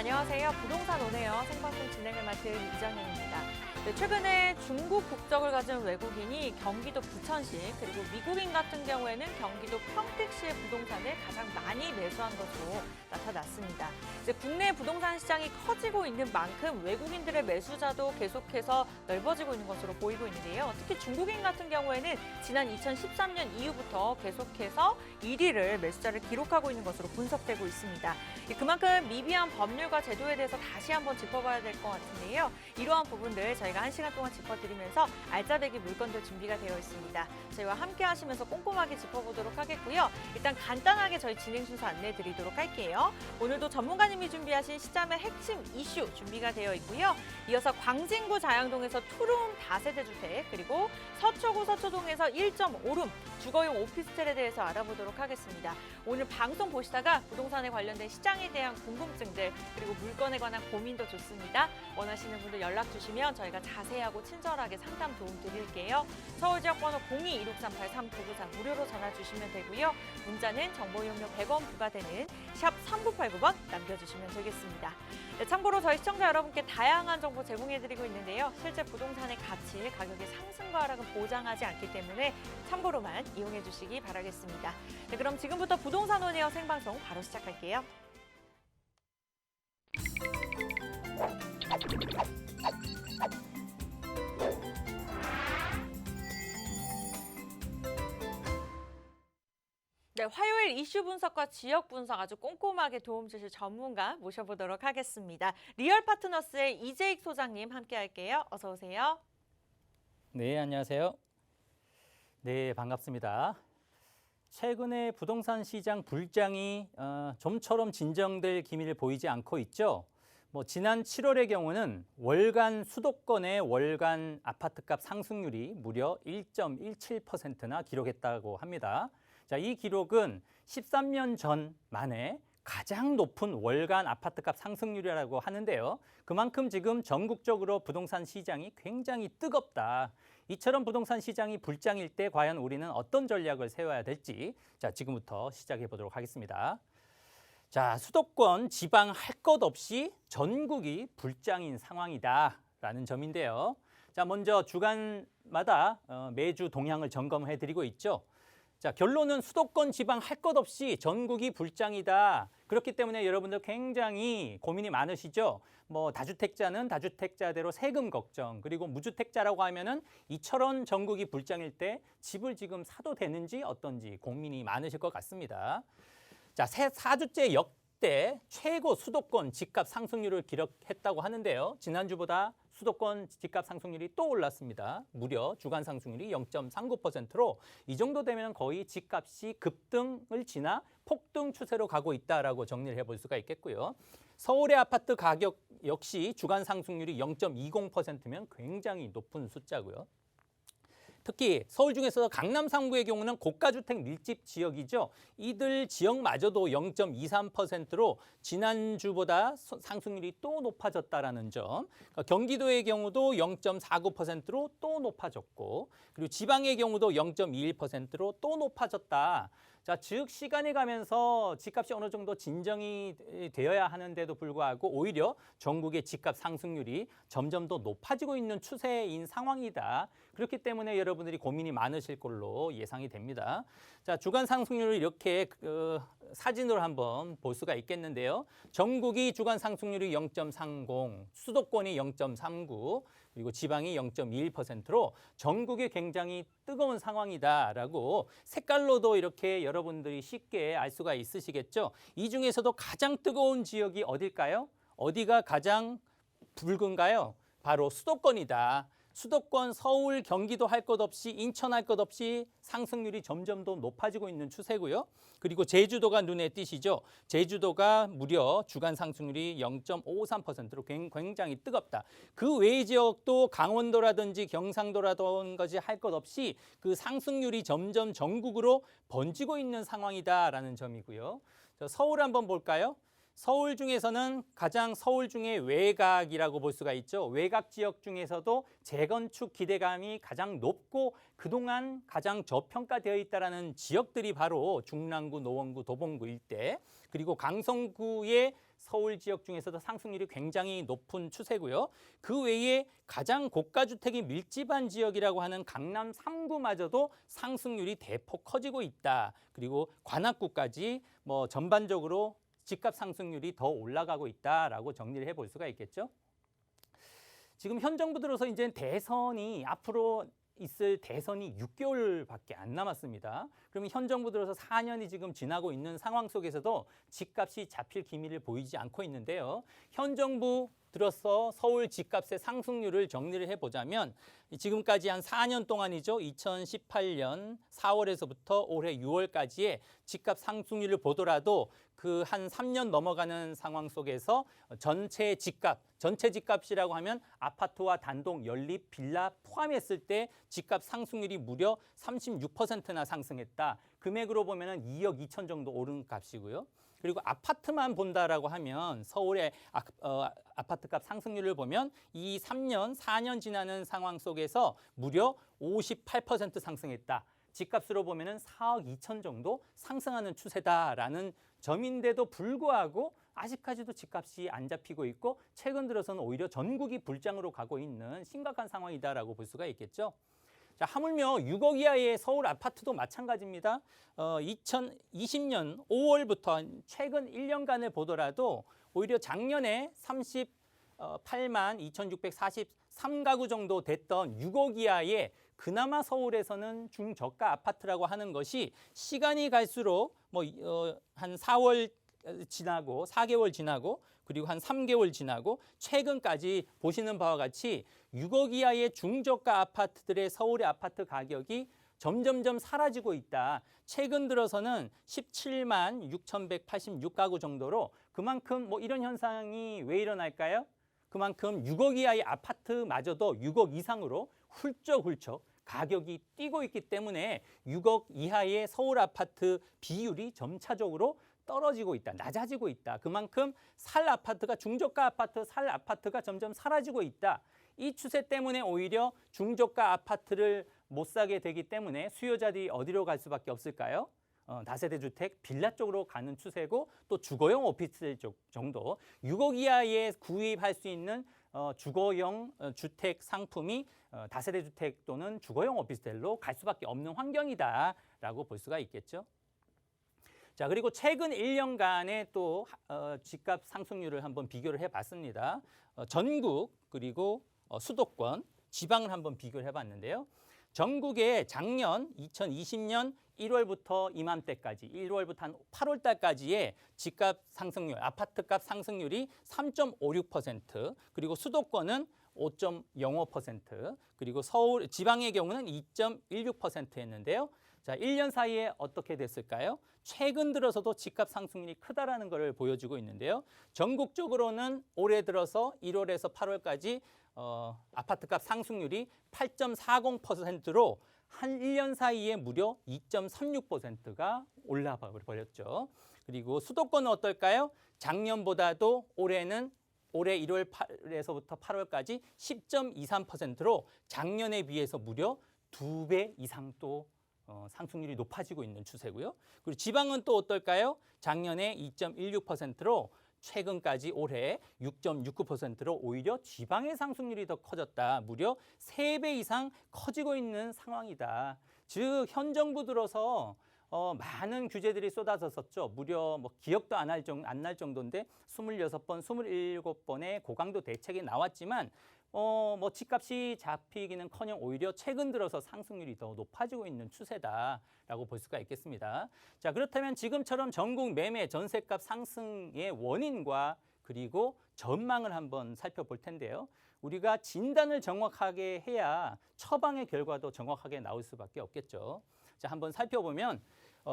안녕하세요. 부동산 오네요. 생방송 진행을 맡은 이정현입니다. 네, 최근에 중국 국적을 가진 외국인이 경기도 부천시 그리고 미국인 같은 경우에는 경기도 평택시의 부동산을 가장 많이 매수한 것으로 나타났습니다. 이제 국내 부동산 시장이 커지고 있는 만큼 외국인들의 매수자도 계속해서 넓어지고 있는 것으로 보이고 있는데요. 특히 중국인 같은 경우에는 지난 2013년 이후부터 계속해서 1위를 매수자를 기록하고 있는 것으로 분석되고 있습니다. 그만큼 미비한 법률과 제도에 대해서 다시 한번 짚어봐야 될 것 같은데요. 이러한 부분들 저희가 1시간 동안 짚어드리면서 알짜배기 물건도 준비가 되어 있습니다. 저희와 함께 하시면서 꼼꼼하게 짚어보도록 하겠고요. 일단 간단하게 저희 진행 순서 안내해 드리도록 할게요. 오늘도 전문가님이 준비하신 시장의 핵심 이슈 준비가 되어 있고요. 이어서 광진구 자양동에서 투룸 다세대 주택, 그리고 서초구 서초동에서 1.5룸 주거용 오피스텔에 대해서 알아보도록 하겠습니다. 오늘 방송 보시다가 부동산에 관련된 시장에 대한 궁금증들 그리고 물건에 관한 고민도 좋습니다. 원하시는 분들 연락 주시면 저희가 자세하고 친절하게 상담 도움 드릴게요. 서울지역번호 02-1638-3993 무료로 전화 주시면 되고요. 문자는 정보 이용료 100원 부과되는 샵 3989번 남겨주시면 되겠습니다. 네, 참고로 저희 시청자 여러분께 다양한 정보 제공해드리고 있는데요. 실제 부동산의 가치, 가격의 상승과 하락은 보장하지 않기 때문에 참고로만 이용해 주시기 바라겠습니다. 네, 그럼 지금부터 부동산 오네어 생방송 바로 시작할게요. 네, 화요일 이슈 분석과 지역 분석 아주 꼼꼼하게 도움 주실 전문가 모셔보도록 하겠습니다. 리얼 파트너스의 이재익 소장님 함께 할게요. 어서 오세요. 네, 안녕하세요. 네, 반갑습니다. 최근에 부동산 시장 불장이 좀처럼 진정될 기미를 보이지 않고 있죠. 지난 7월의 경우는 월간 수도권의 월간 아파트값 상승률이 무려 1.17%나 기록했다고 합니다. 자, 이 기록은 13년 전 만에 가장 높은 월간 아파트값 상승률이라고 하는데요. 그만큼 지금 전국적으로 부동산 시장이 굉장히 뜨겁다. 이처럼 부동산 시장이 불장일 때 과연 우리는 어떤 전략을 세워야 될지 자, 지금부터 시작해 보도록 하겠습니다. 자, 수도권, 지방 할 것 없이 전국이 불장인 상황이다라는 점인데요. 자, 먼저 주간마다 매주 동향을 점검해 드리고 있죠. 자, 결론은 수도권, 지방 할 것 없이 전국이 불장이다. 그렇기 때문에 여러분들 굉장히 고민이 많으시죠. 다주택자는 다주택자대로 세금 걱정, 그리고 무주택자라고 하면은 이처럼 전국이 불장일 때 집을 지금 사도 되는지 어떤지 고민이 많으실 것 같습니다. 자, 4주째 역대 최고 수도권 집값 상승률을 기록했다고 하는데요. 지난주보다 수도권 집값 상승률이 또 올랐습니다. 무려 주간 상승률이 0.39%로 이 정도 되면 거의 집값이 급등을 지나 폭등 추세로 가고 있다라고 정리를 해볼 수가 있겠고요. 서울의 아파트 가격 역시 주간 상승률이 0.20%면 굉장히 높은 숫자고요. 특히 서울 중에서 강남 3구의 경우는 고가주택 밀집 지역이죠. 이들 지역마저도 0.23%로 지난주보다 상승률이 또 높아졌다라는 점. 경기도의 경우도 0.49%로 또 높아졌고, 그리고 지방의 경우도 0.21%로 또 높아졌다. 자, 즉 시간이 가면서 집값이 어느 정도 진정이 되어야 하는데도 불구하고 오히려 전국의 집값 상승률이 점점 더 높아지고 있는 추세인 상황이다. 그렇기 때문에 여러분들이 고민이 많으실 걸로 예상이 됩니다. 자, 주간 상승률을 이렇게 사진으로 한번 볼 수가 있겠는데요. 전국이 주간 상승률이 0.30, 수도권이 0.39, 그리고 지방이 0.21%로 전국이 굉장히 뜨거운 상황이다라고 색깔로도 이렇게 여러분들이 쉽게 알 수가 있으시겠죠. 이 중에서도 가장 뜨거운 지역이 어딜까요? 어디가 가장 붉은가요? 바로 수도권이다. 수도권, 서울, 경기도 할 것 없이 인천 할 것 없이 상승률이 점점 더 높아지고 있는 추세고요. 그리고 제주도가 눈에 띄시죠. 제주도가 무려 주간 상승률이 0.53%로 굉장히 뜨겁다. 그 외의 지역도 강원도라든지 경상도라든지 할 것 없이 그 상승률이 점점 전국으로 번지고 있는 상황이다라는 점이고요. 서울 한번 볼까요? 서울 중에서는 가장 서울 중에 외곽이라고 볼 수가 있죠. 외곽 지역 중에서도 재건축 기대감이 가장 높고 그동안 가장 저평가되어 있다는 지역들이 바로 중랑구, 노원구, 도봉구 일대, 그리고 강성구의 서울 지역 중에서도 상승률이 굉장히 높은 추세고요. 그 외에 가장 고가 주택이 밀집한 지역이라고 하는 강남 3구마저도 상승률이 대폭 커지고 있다. 그리고 관악구까지 뭐 전반적으로 집값 상승률이 더 올라가고 있다라고 정리를 해볼 수가 있겠죠. 지금 현 정부 들어서 이제 대선이 앞으로 있을 대선이 6개월밖에 안 남았습니다. 그러면 현 정부 들어서 4년이 지금 지나고 있는 상황 속에서도 집값이 잡힐 기미를 보이지 않고 있는데요. 현 정부 들어서 서울 집값의 상승률을 정리를 해보자면 지금까지 한 4년 동안이죠. 2018년 4월에서부터 올해 6월까지의 집값 상승률을 보더라도 그 한 3년 넘어가는 상황 속에서 전체 집값이라고 하면 아파트와 단독, 연립, 빌라 포함했을 때 집값 상승률이 무려 36%나 상승했다. 금액으로 보면 2억 2천 정도 오른 값이고요. 그리고 아파트만 본다라고 하면 서울의 아파트값 상승률을 보면 이 3년, 4년 지나는 상황 속에서 무려 58% 상승했다. 집값으로 보면 4억 2천 정도 상승하는 추세다라는 점인데도 불구하고 아직까지도 집값이 안 잡히고 있고 최근 들어서는 오히려 전국이 불장으로 가고 있는 심각한 상황이다라고 볼 수가 있겠죠. 자, 하물며 6억 이하의 서울 아파트도 마찬가지입니다. 2020년 5월부터 최근 1년간을 보더라도 오히려 작년에 38만 2,643가구 정도 됐던 6억 이하의 그나마 서울에서는 중저가 아파트라고 하는 것이 시간이 갈수록 한 4월 지나고 4개월 지나고 그리고 한 3개월 지나고 최근까지 보시는 바와 같이 6억 이하의 중저가 아파트들의 서울의 아파트 가격이 점점점 사라지고 있다. 최근 들어서는 17만 6,186가구 정도로 그만큼 이런 현상이 왜 일어날까요? 그만큼 6억 이하의 아파트마저도 6억 이상으로 훌쩍훌쩍 가격이 뛰고 있기 때문에 6억 이하의 서울 아파트 비율이 점차적으로 떨어지고 있다, 낮아지고 있다. 그만큼 중저가 아파트, 살 아파트가 점점 사라지고 있다. 이 추세 때문에 오히려 중저가 아파트를 못 사게 되기 때문에 수요자들이 어디로 갈 수밖에 없을까요? 다세대 주택, 빌라 쪽으로 가는 추세고 또 주거용 오피스텔 쪽 정도 6억 이하에 구입할 수 있는 주거용 주택 상품이 다세대 주택 또는 주거용 오피스텔로 갈 수밖에 없는 환경이다라고 볼 수가 있겠죠. 자, 그리고 최근 1년간의 또 집값 상승률을 한번 비교를 해봤습니다. 전국 그리고 수도권, 지방을 한번 비교를 해봤는데요. 전국의 작년 2020년 1월부터 이맘때까지 1월부터 한 8월 달까지의 집값 상승률, 아파트값 상승률이 3.56%, 그리고 수도권은 5.05%, 그리고 서울 지방의 경우는 2.16%였는데요. 자, 1년 사이에 어떻게 됐을까요? 최근 들어서도 집값 상승률이 크다라는 것을 보여주고 있는데요. 전국적으로는 올해 들어서 1월에서 8월까지 아파트값 상승률이 8.40%로 한 1년 사이에 무려 2.36%가 올라 버렸죠. 그리고 수도권은 어떨까요? 작년보다도 올해 1월 8일에서부터 8월까지 10.23%로 작년에 비해서 무려 2배 이상 또 상승률이 높아지고 있는 추세고요. 그리고 지방은 또 어떨까요? 작년에 2.16%로 최근까지 올해 6.69%로 오히려 지방의 상승률이 더 커졌다. 무려 3배 이상 커지고 있는 상황이다. 즉, 현 정부 들어서 많은 규제들이 쏟아졌었죠. 무려 기억도 안 날 정도인데 26번, 27번의 고강도 대책이 나왔지만 집값이 잡히기는커녕 오히려 최근 들어서 상승률이 더 높아지고 있는 추세다라고 볼 수가 있겠습니다. 자, 그렇다면 지금처럼 전국 매매 전세값 상승의 원인과 그리고 전망을 한번 살펴볼 텐데요. 우리가 진단을 정확하게 해야 처방의 결과도 정확하게 나올 수밖에 없겠죠. 자, 한번 살펴보면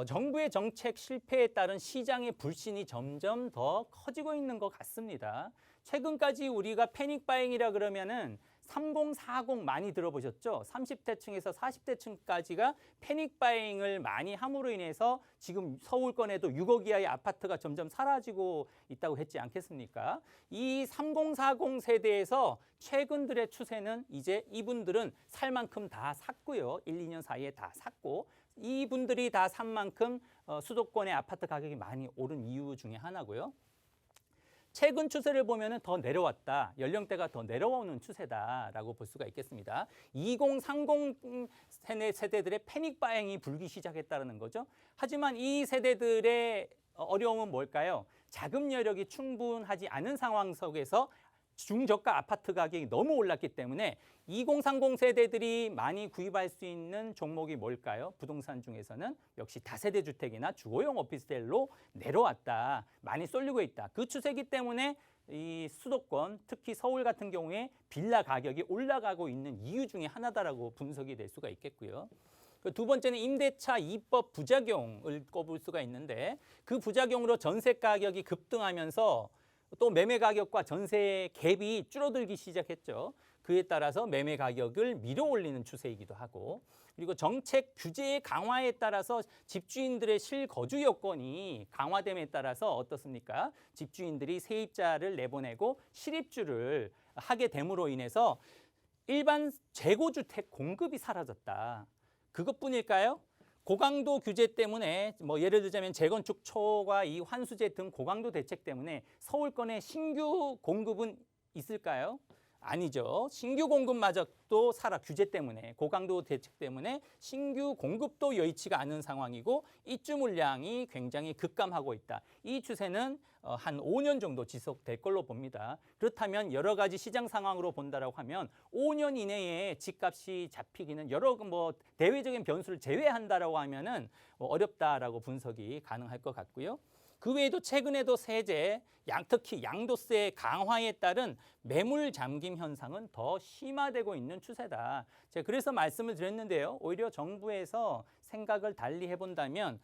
정부의 정책 실패에 따른 시장의 불신이 점점 더 커지고 있는 것 같습니다. 최근까지 우리가 패닉 바잉이라 그러면은 3040 많이 들어보셨죠? 30대층에서 40대층까지가 패닉 바잉을 많이 함으로 인해서 지금 서울권에도 6억 이하의 아파트가 점점 사라지고 있다고 했지 않겠습니까? 이 3040 세대에서 최근 들의 추세는 이제 이분들은 살 만큼 다 샀고요. 1, 2년 사이에 다 샀고 이분들이 다 산 만큼 수도권의 아파트 가격이 많이 오른 이유 중에 하나고요. 최근 추세를 보면 더 내려왔다. 연령대가 더 내려오는 추세다라고 볼 수가 있겠습니다. 2030 세대들의 패닉 바잉이 불기 시작했다는 거죠. 하지만 이 세대들의 어려움은 뭘까요? 자금 여력이 충분하지 않은 상황 속에서 중저가 아파트 가격이 너무 올랐기 때문에 2030 세대들이 많이 구입할 수 있는 종목이 뭘까요? 부동산 중에서는 역시 다세대 주택이나 주거용 오피스텔로 내려왔다. 많이 쏠리고 있다. 그 추세이기 때문에 이 수도권, 특히 서울 같은 경우에 빌라 가격이 올라가고 있는 이유 중에 하나다라고 분석이 될 수가 있겠고요. 두 번째는 임대차 입법 부작용을 꼽을 수가 있는데 그 부작용으로 전세 가격이 급등하면서 또 매매 가격과 전세 갭이 줄어들기 시작했죠. 그에 따라서 매매 가격을 밀어 올리는 추세이기도 하고 그리고 정책 규제의 강화에 따라서 집주인들의 실거주 여건이 강화됨에 따라서 어떻습니까? 집주인들이 세입자를 내보내고 실입주를 하게 됨으로 인해서 일반 재고주택 공급이 사라졌다. 그것뿐일까요? 고강도 규제 때문에 예를 들자면 재건축 초과 이 환수제 등 고강도 대책 때문에 서울권에 신규 공급은 있을까요? 아니죠. 신규 공급마저도 규제 때문에 고강도 대책 때문에 신규 공급도 여의치가 않은 상황이고 입주 물량이 굉장히 급감하고 있다. 이 추세는 한 5년 정도 지속될 걸로 봅니다. 그렇다면 여러 가지 시장 상황으로 본다라고 하면 5년 이내에 집값이 잡히기는 여러 대외적인 변수를 제외한다라고 하면은 어렵다라고 분석이 가능할 것 같고요. 그 외에도 최근에도 세제, 특히 양도세 강화에 따른 매물 잠김 현상은 더 심화되고 있는 추세다. 제가 그래서 말씀을 드렸는데요. 오히려 정부에서 생각을 달리 해본다면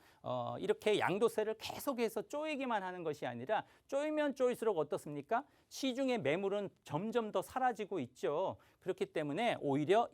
이렇게 양도세를 계속해서 쪼이기만 하는 것이 아니라 쪼이면 쪼일수록 어떻습니까? 시중의 매물은 점점 더 사라지고 있죠. 그렇기 때문에 오히려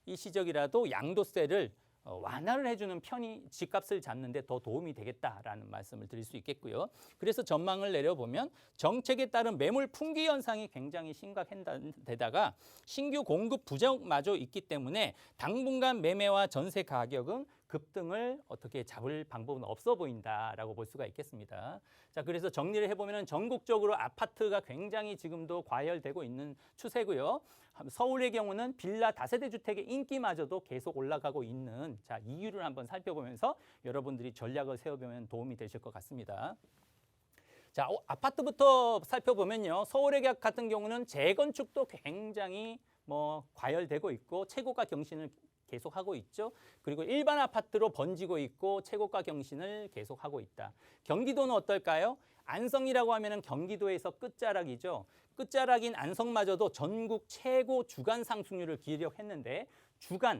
일시적이라도 양도세를 완화를 해주는 편이 집값을 잡는 데 더 도움이 되겠다라는 말씀을 드릴 수 있겠고요. 그래서 전망을 내려보면 정책에 따른 매물 풍기 현상이 굉장히 심각한데다가 신규 공급 부족마저 있기 때문에 당분간 매매와 전세 가격은 급등을 어떻게 잡을 방법은 없어 보인다라고 볼 수가 있겠습니다. 자, 그래서 정리를 해보면 전국적으로 아파트가 굉장히 지금도 과열되고 있는 추세고요. 서울의 경우는 빌라 다세대 주택의 인기마저도 계속 올라가고 있는 이유를 한번 살펴보면서 여러분들이 전략을 세워보면 도움이 되실 것 같습니다. 자, 아파트부터 살펴보면요. 서울의 같은 경우는 재건축도 굉장히 과열되고 있고 최고가 경신을 계속하고 있죠. 그리고 일반 아파트로 번지고 있고 최고가 경신을 계속하고 있다. 경기도는 어떨까요? 안성이라고 하면은 경기도에서 끝자락이죠. 끝자락인 안성마저도 전국 최고 주간 상승률을 기록했는데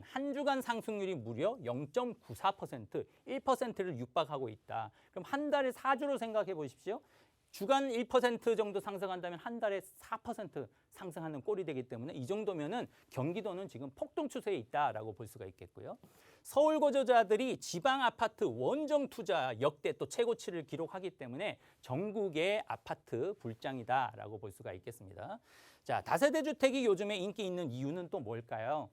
한 주간 상승률이 무려 0.94%, 1%를 육박하고 있다. 그럼 한 달에 4주로 생각해 보십시오. 주간 1% 정도 상승한다면 한 달에 4% 상승하는 꼴이 되기 때문에 이 정도면은 경기도는 지금 폭등 추세에 있다라고 볼 수가 있겠고요. 서울 거주자들이 지방 아파트 원정 투자 역대 또 최고치를 기록하기 때문에 전국의 아파트 불장이다라고 볼 수가 있겠습니다. 자, 다세대 주택이 요즘에 인기 있는 이유는 또 뭘까요?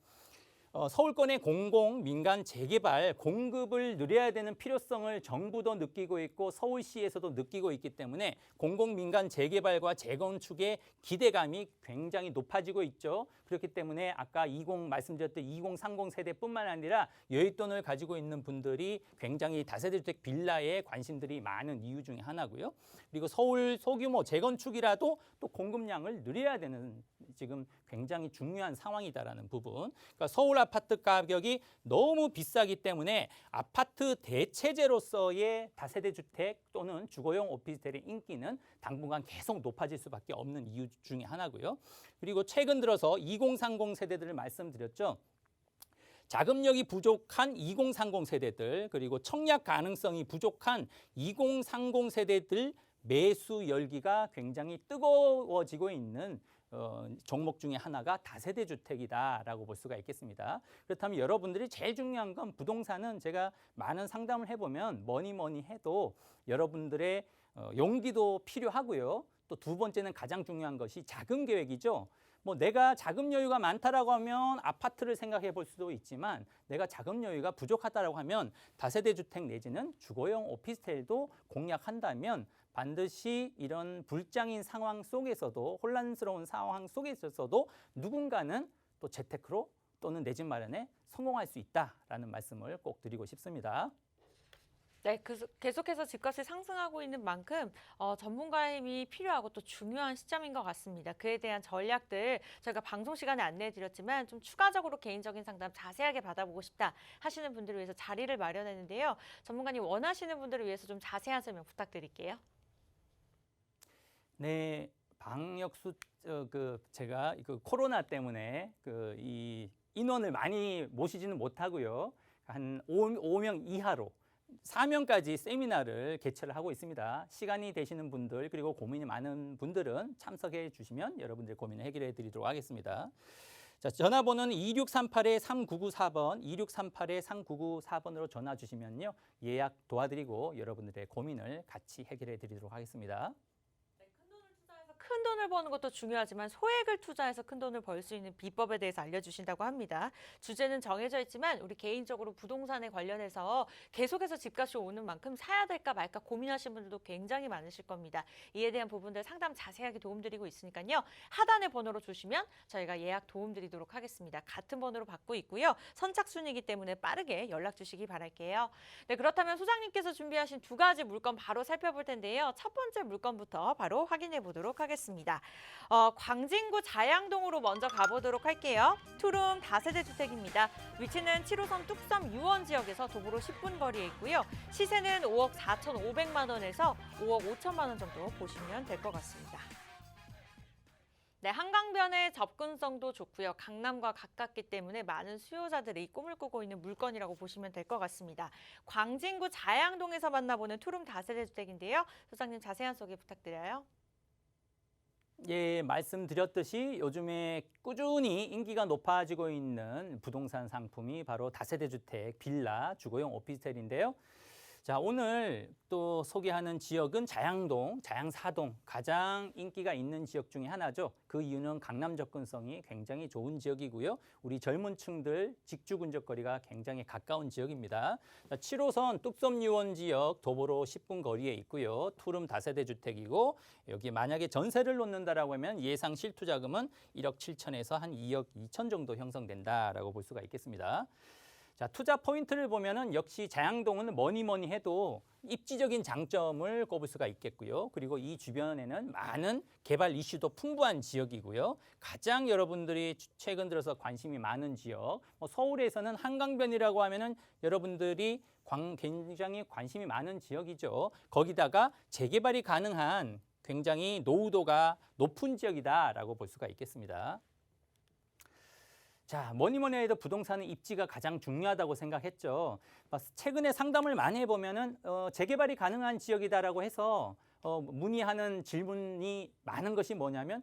서울권의 공공, 민간 재개발 공급을 늘려야 되는 필요성을 정부도 느끼고 있고 서울시에서도 느끼고 있기 때문에 공공, 민간 재개발과 재건축의 기대감이 굉장히 높아지고 있죠. 그렇기 때문에 아까 말씀드렸던 2030 세대뿐만 아니라 여윳돈을 가지고 있는 분들이 굉장히 다세대 주택 빌라에 관심들이 많은 이유 중에 하나고요. 그리고 서울 소규모 재건축이라도 또 공급량을 늘려야 되는 지금 굉장히 중요한 상황이다라는 부분. 그러니까 서울 아파트 가격이 너무 비싸기 때문에 아파트 대체제로서의 다세대 주택 또는 주거용 오피스텔의 인기는 당분간 계속 높아질 수밖에 없는 이유 중에 하나고요. 그리고 최근 들어서 2030 세대들을 말씀드렸죠. 자금력이 부족한 2030 세대들 그리고 청약 가능성이 부족한 2030 세대들 매수 열기가 굉장히 뜨거워지고 있는 종목 중에 하나가 다세대 주택이다라고 볼 수가 있겠습니다. 그렇다면 여러분들이 제일 중요한 건 부동산은 제가 많은 상담을 해보면 뭐니 해도 여러분들의 용기도 필요하고요. 또 두 번째는 가장 중요한 것이 자금 계획이죠. 뭐 내가 자금 여유가 많다라고 하면 아파트를 생각해 볼 수도 있지만 내가 자금 여유가 부족하다라고 하면 다세대 주택 내지는 주거용 오피스텔도 공략한다면 반드시 이런 불장인 상황 속에서도 혼란스러운 상황 속에 있어서도 누군가는 또 재테크로 또는 내 집 마련에 성공할 수 있다라는 말씀을 꼭 드리고 싶습니다. 네, 계속해서 집값이 상승하고 있는 만큼 전문가의 힘이 필요하고 또 중요한 시점인 것 같습니다. 그에 대한 전략들 저희가 방송 시간에 안내해드렸지만 좀 추가적으로 개인적인 상담 자세하게 받아보고 싶다 하시는 분들을 위해서 자리를 마련했는데요. 전문가님 원하시는 분들을 위해서 좀 자세한 설명 부탁드릴게요. 네, 제가 코로나 때문에 이 인원을 많이 모시지는 못하고요. 한 5명 이하로 4명까지 세미나를 개최를 하고 있습니다. 시간이 되시는 분들 그리고 고민이 많은 분들은 참석해 주시면 여러분들의 고민을 해결해 드리도록 하겠습니다. 자, 전화번호는 2638-3994번, 2638-3994번으로 전화 주시면요. 예약 도와드리고 여러분들의 고민을 같이 해결해 드리도록 하겠습니다. 큰 돈을 버는 것도 중요하지만 소액을 투자해서 큰 돈을 벌 수 있는 비법에 대해서 알려주신다고 합니다. 주제는 정해져 있지만 우리 개인적으로 부동산에 관련해서 계속해서 집값이 오는 만큼 사야 될까 말까 고민하시는 분들도 굉장히 많으실 겁니다. 이에 대한 부분들 상담 자세하게 도움드리고 있으니까요. 하단의 번호로 주시면 저희가 예약 도움드리도록 하겠습니다. 같은 번호로 받고 있고요. 선착순이기 때문에 빠르게 연락 주시기 바랄게요. 네, 그렇다면 소장님께서 준비하신 두 가지 물건 바로 살펴볼 텐데요. 첫 번째 물건부터 바로 확인해 보도록 하겠습니다. 광진구 자양동으로 먼저 가보도록 할게요. 투룸 다세대 주택입니다. 위치는 7호선 뚝섬 유원 지역에서 도보로 10분 거리에 있고요. 시세는 5억 4,500만 원에서 5억 5천만 원 정도 보시면 될 것 같습니다. 네, 한강변의 접근성도 좋고요. 강남과 가깝기 때문에 많은 수요자들이 꿈을 꾸고 있는 물건이라고 보시면 될 것 같습니다. 광진구 자양동에서 만나보는 투룸 다세대 주택인데요. 소장님 자세한 소개 부탁드려요. 예, 말씀드렸듯이 요즘에 꾸준히 인기가 높아지고 있는 부동산 상품이 바로 다세대 주택, 빌라, 주거용 오피스텔인데요. 자, 오늘 또 소개하는 지역은 자양동, 자양사동 가장 인기가 있는 지역 중에 하나죠. 그 이유는 강남 접근성이 굉장히 좋은 지역이고요. 우리 젊은 층들 직주 근접거리가 굉장히 가까운 지역입니다. 7호선 뚝섬 유원 지역 도보로 10분 거리에 있고요. 투룸 다세대 주택이고 여기 만약에 전세를 놓는다라고 하면 예상 실투자금은 1억 7천에서 한 2억 2천 정도 형성된다라고 볼 수가 있겠습니다. 자, 투자 포인트를 보면은 역시 자양동은 뭐니 해도 입지적인 장점을 꼽을 수가 있겠고요. 그리고 이 주변에는 많은 개발 이슈도 풍부한 지역이고요. 가장 여러분들이 최근 들어서 관심이 많은 지역, 서울에서는 한강변이라고 하면은 여러분들이 굉장히 관심이 많은 지역이죠. 거기다가 재개발이 가능한 굉장히 노후도가 높은 지역이다라고 볼 수가 있겠습니다. 자, 뭐니 해도 부동산은 입지가 가장 중요하다고 생각했죠. 최근에 상담을 많이 해보면은 재개발이 가능한 지역이다라고 해서 문의하는 질문이 많은 것이 뭐냐면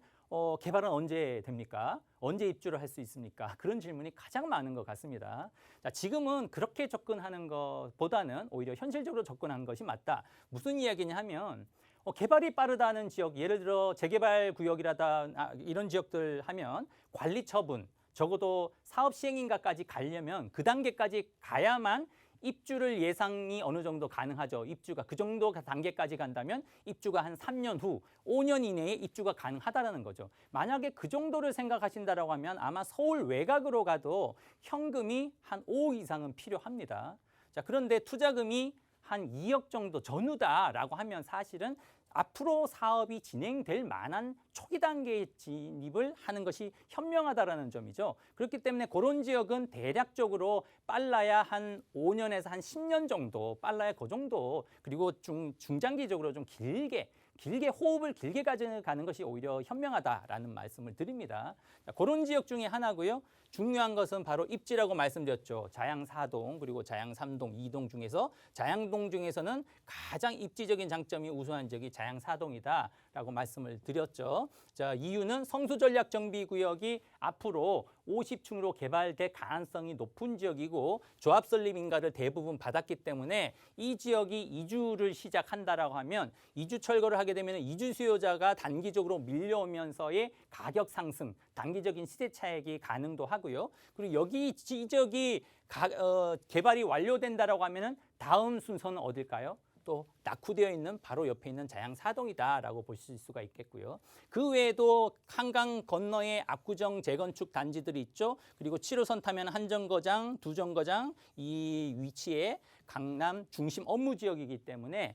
개발은 언제 됩니까? 언제 입주를 할 수 있습니까? 그런 질문이 가장 많은 것 같습니다. 자, 지금은 그렇게 접근하는 것보다는 오히려 현실적으로 접근하는 것이 맞다. 무슨 이야기냐 하면 개발이 빠르다는 지역, 예를 들어 재개발 구역이라다 이런 지역들 하면 관리 처분, 적어도 사업 시행인가까지 가려면 그 단계까지 가야만 입주를 예상이 어느 정도 가능하죠. 입주가 그 정도 단계까지 간다면 입주가 한 3년 후, 5년 이내에 입주가 가능하다는 거죠. 만약에 그 정도를 생각하신다라고 하면 아마 서울 외곽으로 가도 현금이 한 5억 이상은 필요합니다. 자, 그런데 투자금이 한 2억 정도 전후다라고 하면 사실은 앞으로 사업이 진행될 만한 초기 단계의 진입을 하는 것이 현명하다라는 점이죠. 그렇기 때문에 그런 지역은 대략적으로 빨라야 한 5년에서 한 10년 정도, 빨라야 그 정도, 그리고 중장기적으로 좀 길게 호흡을 길게 가져가는 것이 오히려 현명하다라는 말씀을 드립니다. 자, 그런 지역 중에 하나고요. 중요한 것은 바로 입지라고 말씀드렸죠. 자양 4동 그리고 자양 3동, 2동 중에서 자양동 중에서는 가장 입지적인 장점이 우수한 지역이 자양 4동이다라고 말씀을 드렸죠. 자, 이유는 성수전략정비구역이 앞으로 50층으로 개발될 가능성이 높은 지역이고 조합 설립 인가를 대부분 받았기 때문에 이 지역이 이주를 시작한다라고 하면 이주 철거를 하게 되면 이주 수요자가 단기적으로 밀려오면서의 가격 상승, 단기적인 시세 차익이 가능도 하고요. 그리고 여기 이 지역이 개발이 완료된다라고 하면은 다음 순서는 어딜까요? 또 낙후되어 있는 바로 옆에 있는 자양 4동이다라고 보실 수가 있겠고요. 그 외에도 한강 건너에 압구정 재건축 단지들이 있죠. 그리고 7호선 타면 한정거장, 두정거장 이 위치에 강남 중심 업무 지역이기 때문에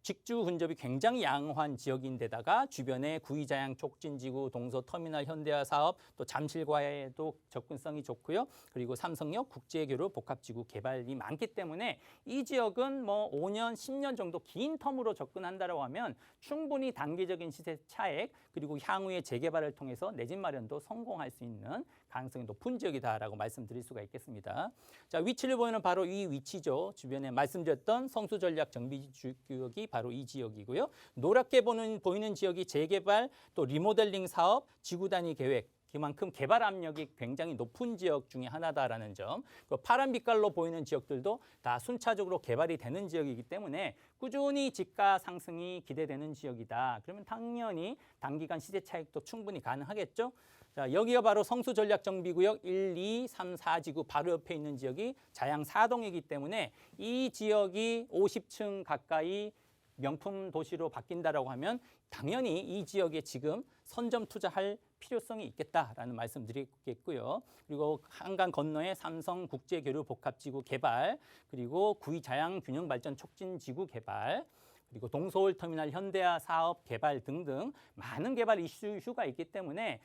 직주 근접이 굉장히 양호한 지역인데다가 주변에 구의자양 촉진지구, 동서터미널 현대화 사업, 또 잠실과에도 접근성이 좋고요. 그리고 삼성역 국제교류 복합지구 개발이 많기 때문에 이 지역은 뭐 5년, 10년 정도 긴 텀으로 접근한다고 하면 충분히 단기적인 시세 차익 그리고 향후의 재개발을 통해서 내 집 마련도 성공할 수 있는 가능성이 높은 지역이다라고 말씀드릴 수가 있겠습니다. 자, 위치를 보이는 바로 이 위치죠. 주변에 말씀드렸던 성수전략정비구역이 바로 이 지역이고요. 노랗게 보이는 지역이 재개발, 또 리모델링 사업, 지구 단위 계획, 그만큼 개발 압력이 굉장히 높은 지역 중에 하나다라는 점. 파란 빛깔로 보이는 지역들도 다 순차적으로 개발이 되는 지역이기 때문에 꾸준히 지가 상승이 기대되는 지역이다. 그러면 당연히 단기간 시세 차익도 충분히 가능하겠죠. 자, 여기가 바로 성수전략정비구역 1, 2, 3, 4지구 바로 옆에 있는 지역이 자양 4동이기 때문에 이 지역이 50층 가까이 명품 도시로 바뀐다라고 하면 당연히 이 지역에 지금 선점 투자할 필요성이 있겠다라는 말씀 드리겠고요. 그리고 한강 건너에 삼성 국제교류 복합지구 개발, 그리고 구의 자양 균형 발전 촉진 지구 개발, 그리고 동서울 터미널 현대화 사업 개발 등등 많은 개발 이슈가 있기 때문에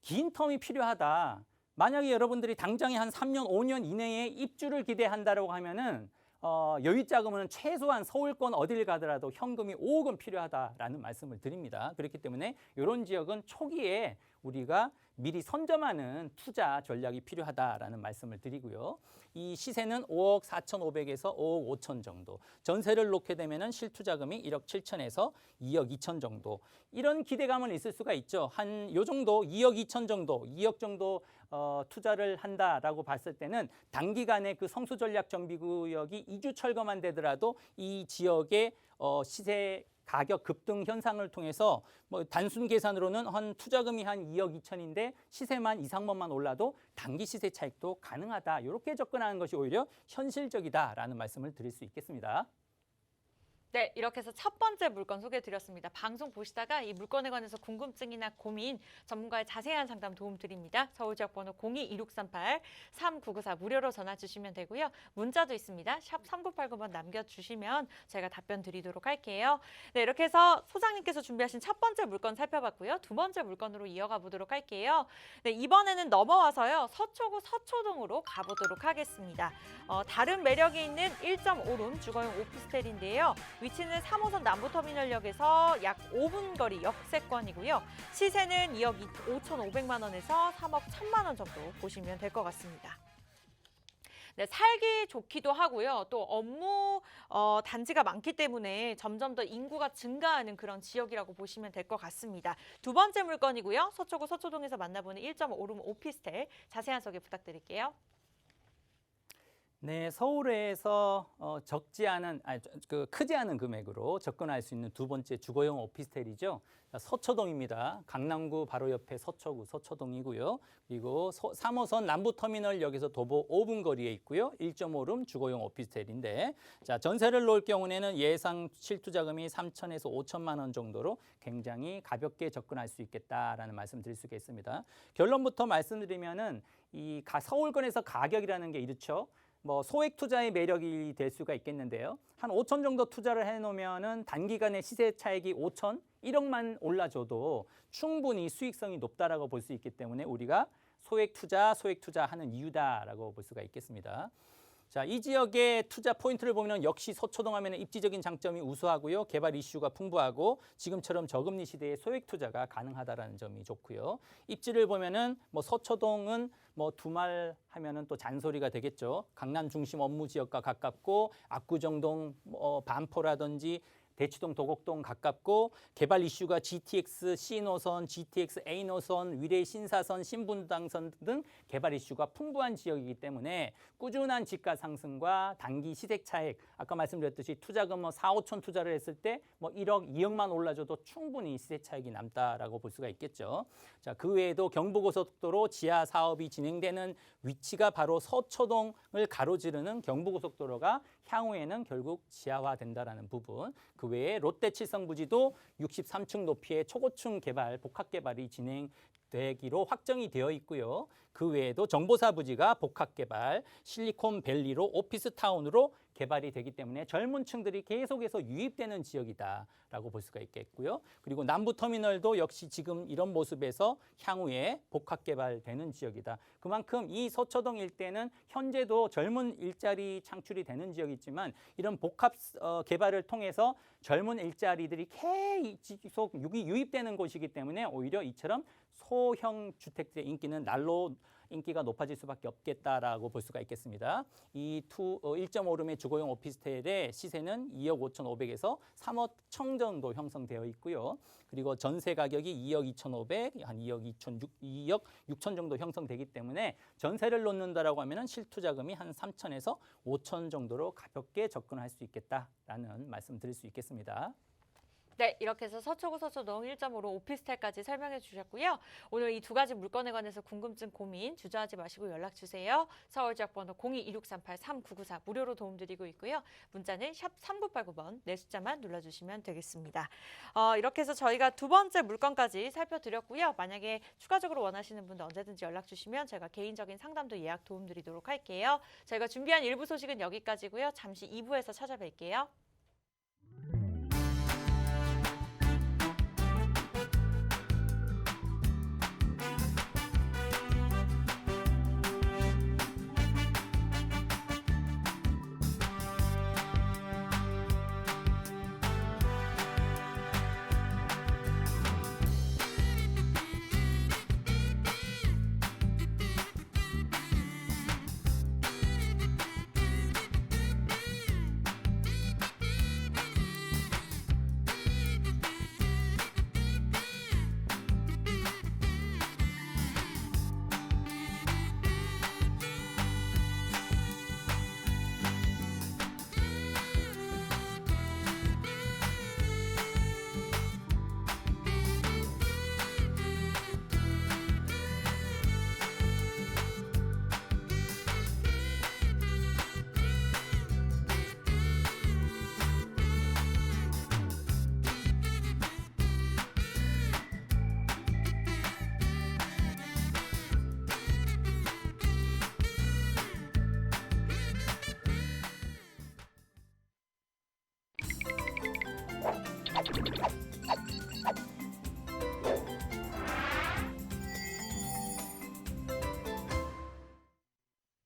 긴 텀이 필요하다. 만약에 여러분들이 당장에 한 3년, 5년 이내에 입주를 기대한다라고 하면은 여유 자금은 최소한 서울권 어딜 가더라도 현금이 5억은 필요하다라는 말씀을 드립니다. 그렇기 때문에 이런 지역은 초기에 우리가 미리 선점하는 투자 전략이 필요하다라는 말씀을 드리고요. 이 시세는 5억 4,500에서 5억 5천 정도. 전세를 놓게 되면은 실투자금이 1억 7천에서 2억 2천 정도. 이런 기대감은 있을 수가 있죠. 한 요 정도 2억 2천 정도, 2억 정도 투자를 한다라고 봤을 때는 단기간에 그 성수전략정비구역이 이주 철거만 되더라도 이 지역의 시세 가격 급등 현상을 통해서 뭐 단순 계산으로는 한 투자금이 한 2억 2천인데 시세만 2, 3번만 올라도 단기 시세 차익도 가능하다. 이렇게 접근하는 것이 오히려 현실적이다라는 말씀을 드릴 수 있겠습니다. 네, 이렇게 해서 첫 번째 물건 소개해드렸습니다. 방송 보시다가 이 물건에 관해서 궁금증이나 고민, 전문가의 자세한 상담 도움 드립니다. 서울지역번호 02-2638-3994 무료로 전화 주시면 되고요. 문자도 있습니다. 샵 3989번 남겨주시면 저희가 답변 드리도록 할게요. 네, 이렇게 해서 소장님께서 준비하신 첫 번째 물건 살펴봤고요. 두 번째 물건으로 이어가 보도록 할게요. 네, 이번에는 넘어와서요. 서초구 서초동으로 가보도록 하겠습니다. 다른 매력이 있는 1.5룸 주거용 오피스텔인데요. 위치는 3호선 남부터미널역에서 약 5분 거리 역세권이고요. 시세는 2억 5,500만 원에서 3억 1,000만 원 정도 보시면 될 것 같습니다. 네, 살기 좋기도 하고요. 또 업무 단지가 많기 때문에 점점 더 인구가 증가하는 그런 지역이라고 보시면 될 것 같습니다. 두 번째 물건이고요. 서초구 서초동에서 만나보는 1.5룸 오피스텔 자세한 소개 부탁드릴게요. 네, 서울에서 크지 않은 금액으로 접근할 수 있는 두 번째 주거용 오피스텔이죠. 서초동입니다. 강남구 바로 옆에 서초구 서초동이고요. 그리고 3호선 남부터미널역에서 도보 5분 거리에 있고요. 1.5룸 주거용 오피스텔인데, 자, 전세를 놓을 경우에는 예상 실투자금이 3천에서 5천만 원 정도로 굉장히 가볍게 접근할 수 있겠다라는 말씀 드릴 수가 있습니다. 결론부터 말씀드리면은 이 서울권에서 가격이라는 게 이렇죠. 뭐 소액 투자의 매력이 될 수가 있겠는데요. 한 5천 정도 투자를 해놓으면은 단기간에 시세 차익이 5천, 1억만 올라줘도 충분히 수익성이 높다라고 볼 수 있기 때문에 우리가 소액 투자하는 이유다라고 볼 수가 있겠습니다. 자, 이 지역의 투자 포인트를 보면 역시 서초동 하면 입지적인 장점이 우수하고요. 개발 이슈가 풍부하고 지금처럼 저금리 시대에 소액 투자가 가능하다라는 점이 좋고요. 입지를 보면은 뭐 서초동은 뭐 두말 하면은 또 잔소리가 되겠죠. 강남 중심 업무 지역과 가깝고 압구정동 반포라든지 대치동, 도곡동 가깝고 개발 이슈가 GTX C 노선, GTX A 노선, 위례 신사선, 신분당선 등 개발 이슈가 풍부한 지역이기 때문에 꾸준한 집가 상승과 단기 시세 차익, 아까 말씀드렸듯이 투자금 뭐 4, 5천 투자를 했을 때 뭐 1억, 2억만 올라줘도 충분히 시세 차익이 남다라고 볼 수가 있겠죠. 자, 그 외에도 경부고속도로 지하 사업이 진행되는 위치가 바로 서초동을 가로지르는 경부고속도로가 향후에는 결국 지하화된다라는 부분. 그 외에 롯데 칠성부지도 63층 높이의 초고층 개발, 복합 개발이 진행되기로 확정이 되어 있고요. 그 외에도 정보사 부지가 복합 개발, 실리콘밸리로 오피스타운으로 개발이 되기 때문에 젊은 층들이 계속해서 유입되는 지역이다라고 볼 수가 있겠고요. 그리고 남부터미널도 역시 지금 이런 모습에서 향후에 복합 개발되는 지역이다. 그만큼 이 서초동 일대는 현재도 젊은 일자리 창출이 되는 지역이지만 이런 복합 개발을 통해서 젊은 일자리들이 계속 유입되는 곳이기 때문에 오히려 이처럼 소형 주택들의 인기는 날로 인기가 높아질 수밖에 없겠다라고 볼 수가 있겠습니다. 이 1.5룸의 주거용 오피스텔의 시세는 2억 5,500에서 3억 천 정도 형성되어 있고요. 그리고 전세 가격이 2억 2,500, 한 2억 6천 정도 형성되기 때문에 전세를 놓는다라고 하면은 실투자금이 한 3천에서 5천 정도로 가볍게 접근할 수 있겠다라는 말씀 드릴 수 있겠습니다. 네, 이렇게 해서 서초구 서초동 1.5로 오피스텔까지 설명해 주셨고요. 오늘 이 두 가지 물건에 관해서 궁금증 고민 주저하지 마시고 연락 주세요. 서울지역번호 02-2638-3994 무료로 도움드리고 있고요. 문자는 샵 3989번 네 숫자만 눌러주시면 되겠습니다. 이렇게 해서 저희가 두 번째 물건까지 살펴드렸고요. 만약에 추가적으로 원하시는 분들 언제든지 연락 주시면 저희가 개인적인 상담도 예약 도움드리도록 할게요. 저희가 준비한 일부 소식은 여기까지고요. 잠시 2부에서 찾아뵐게요.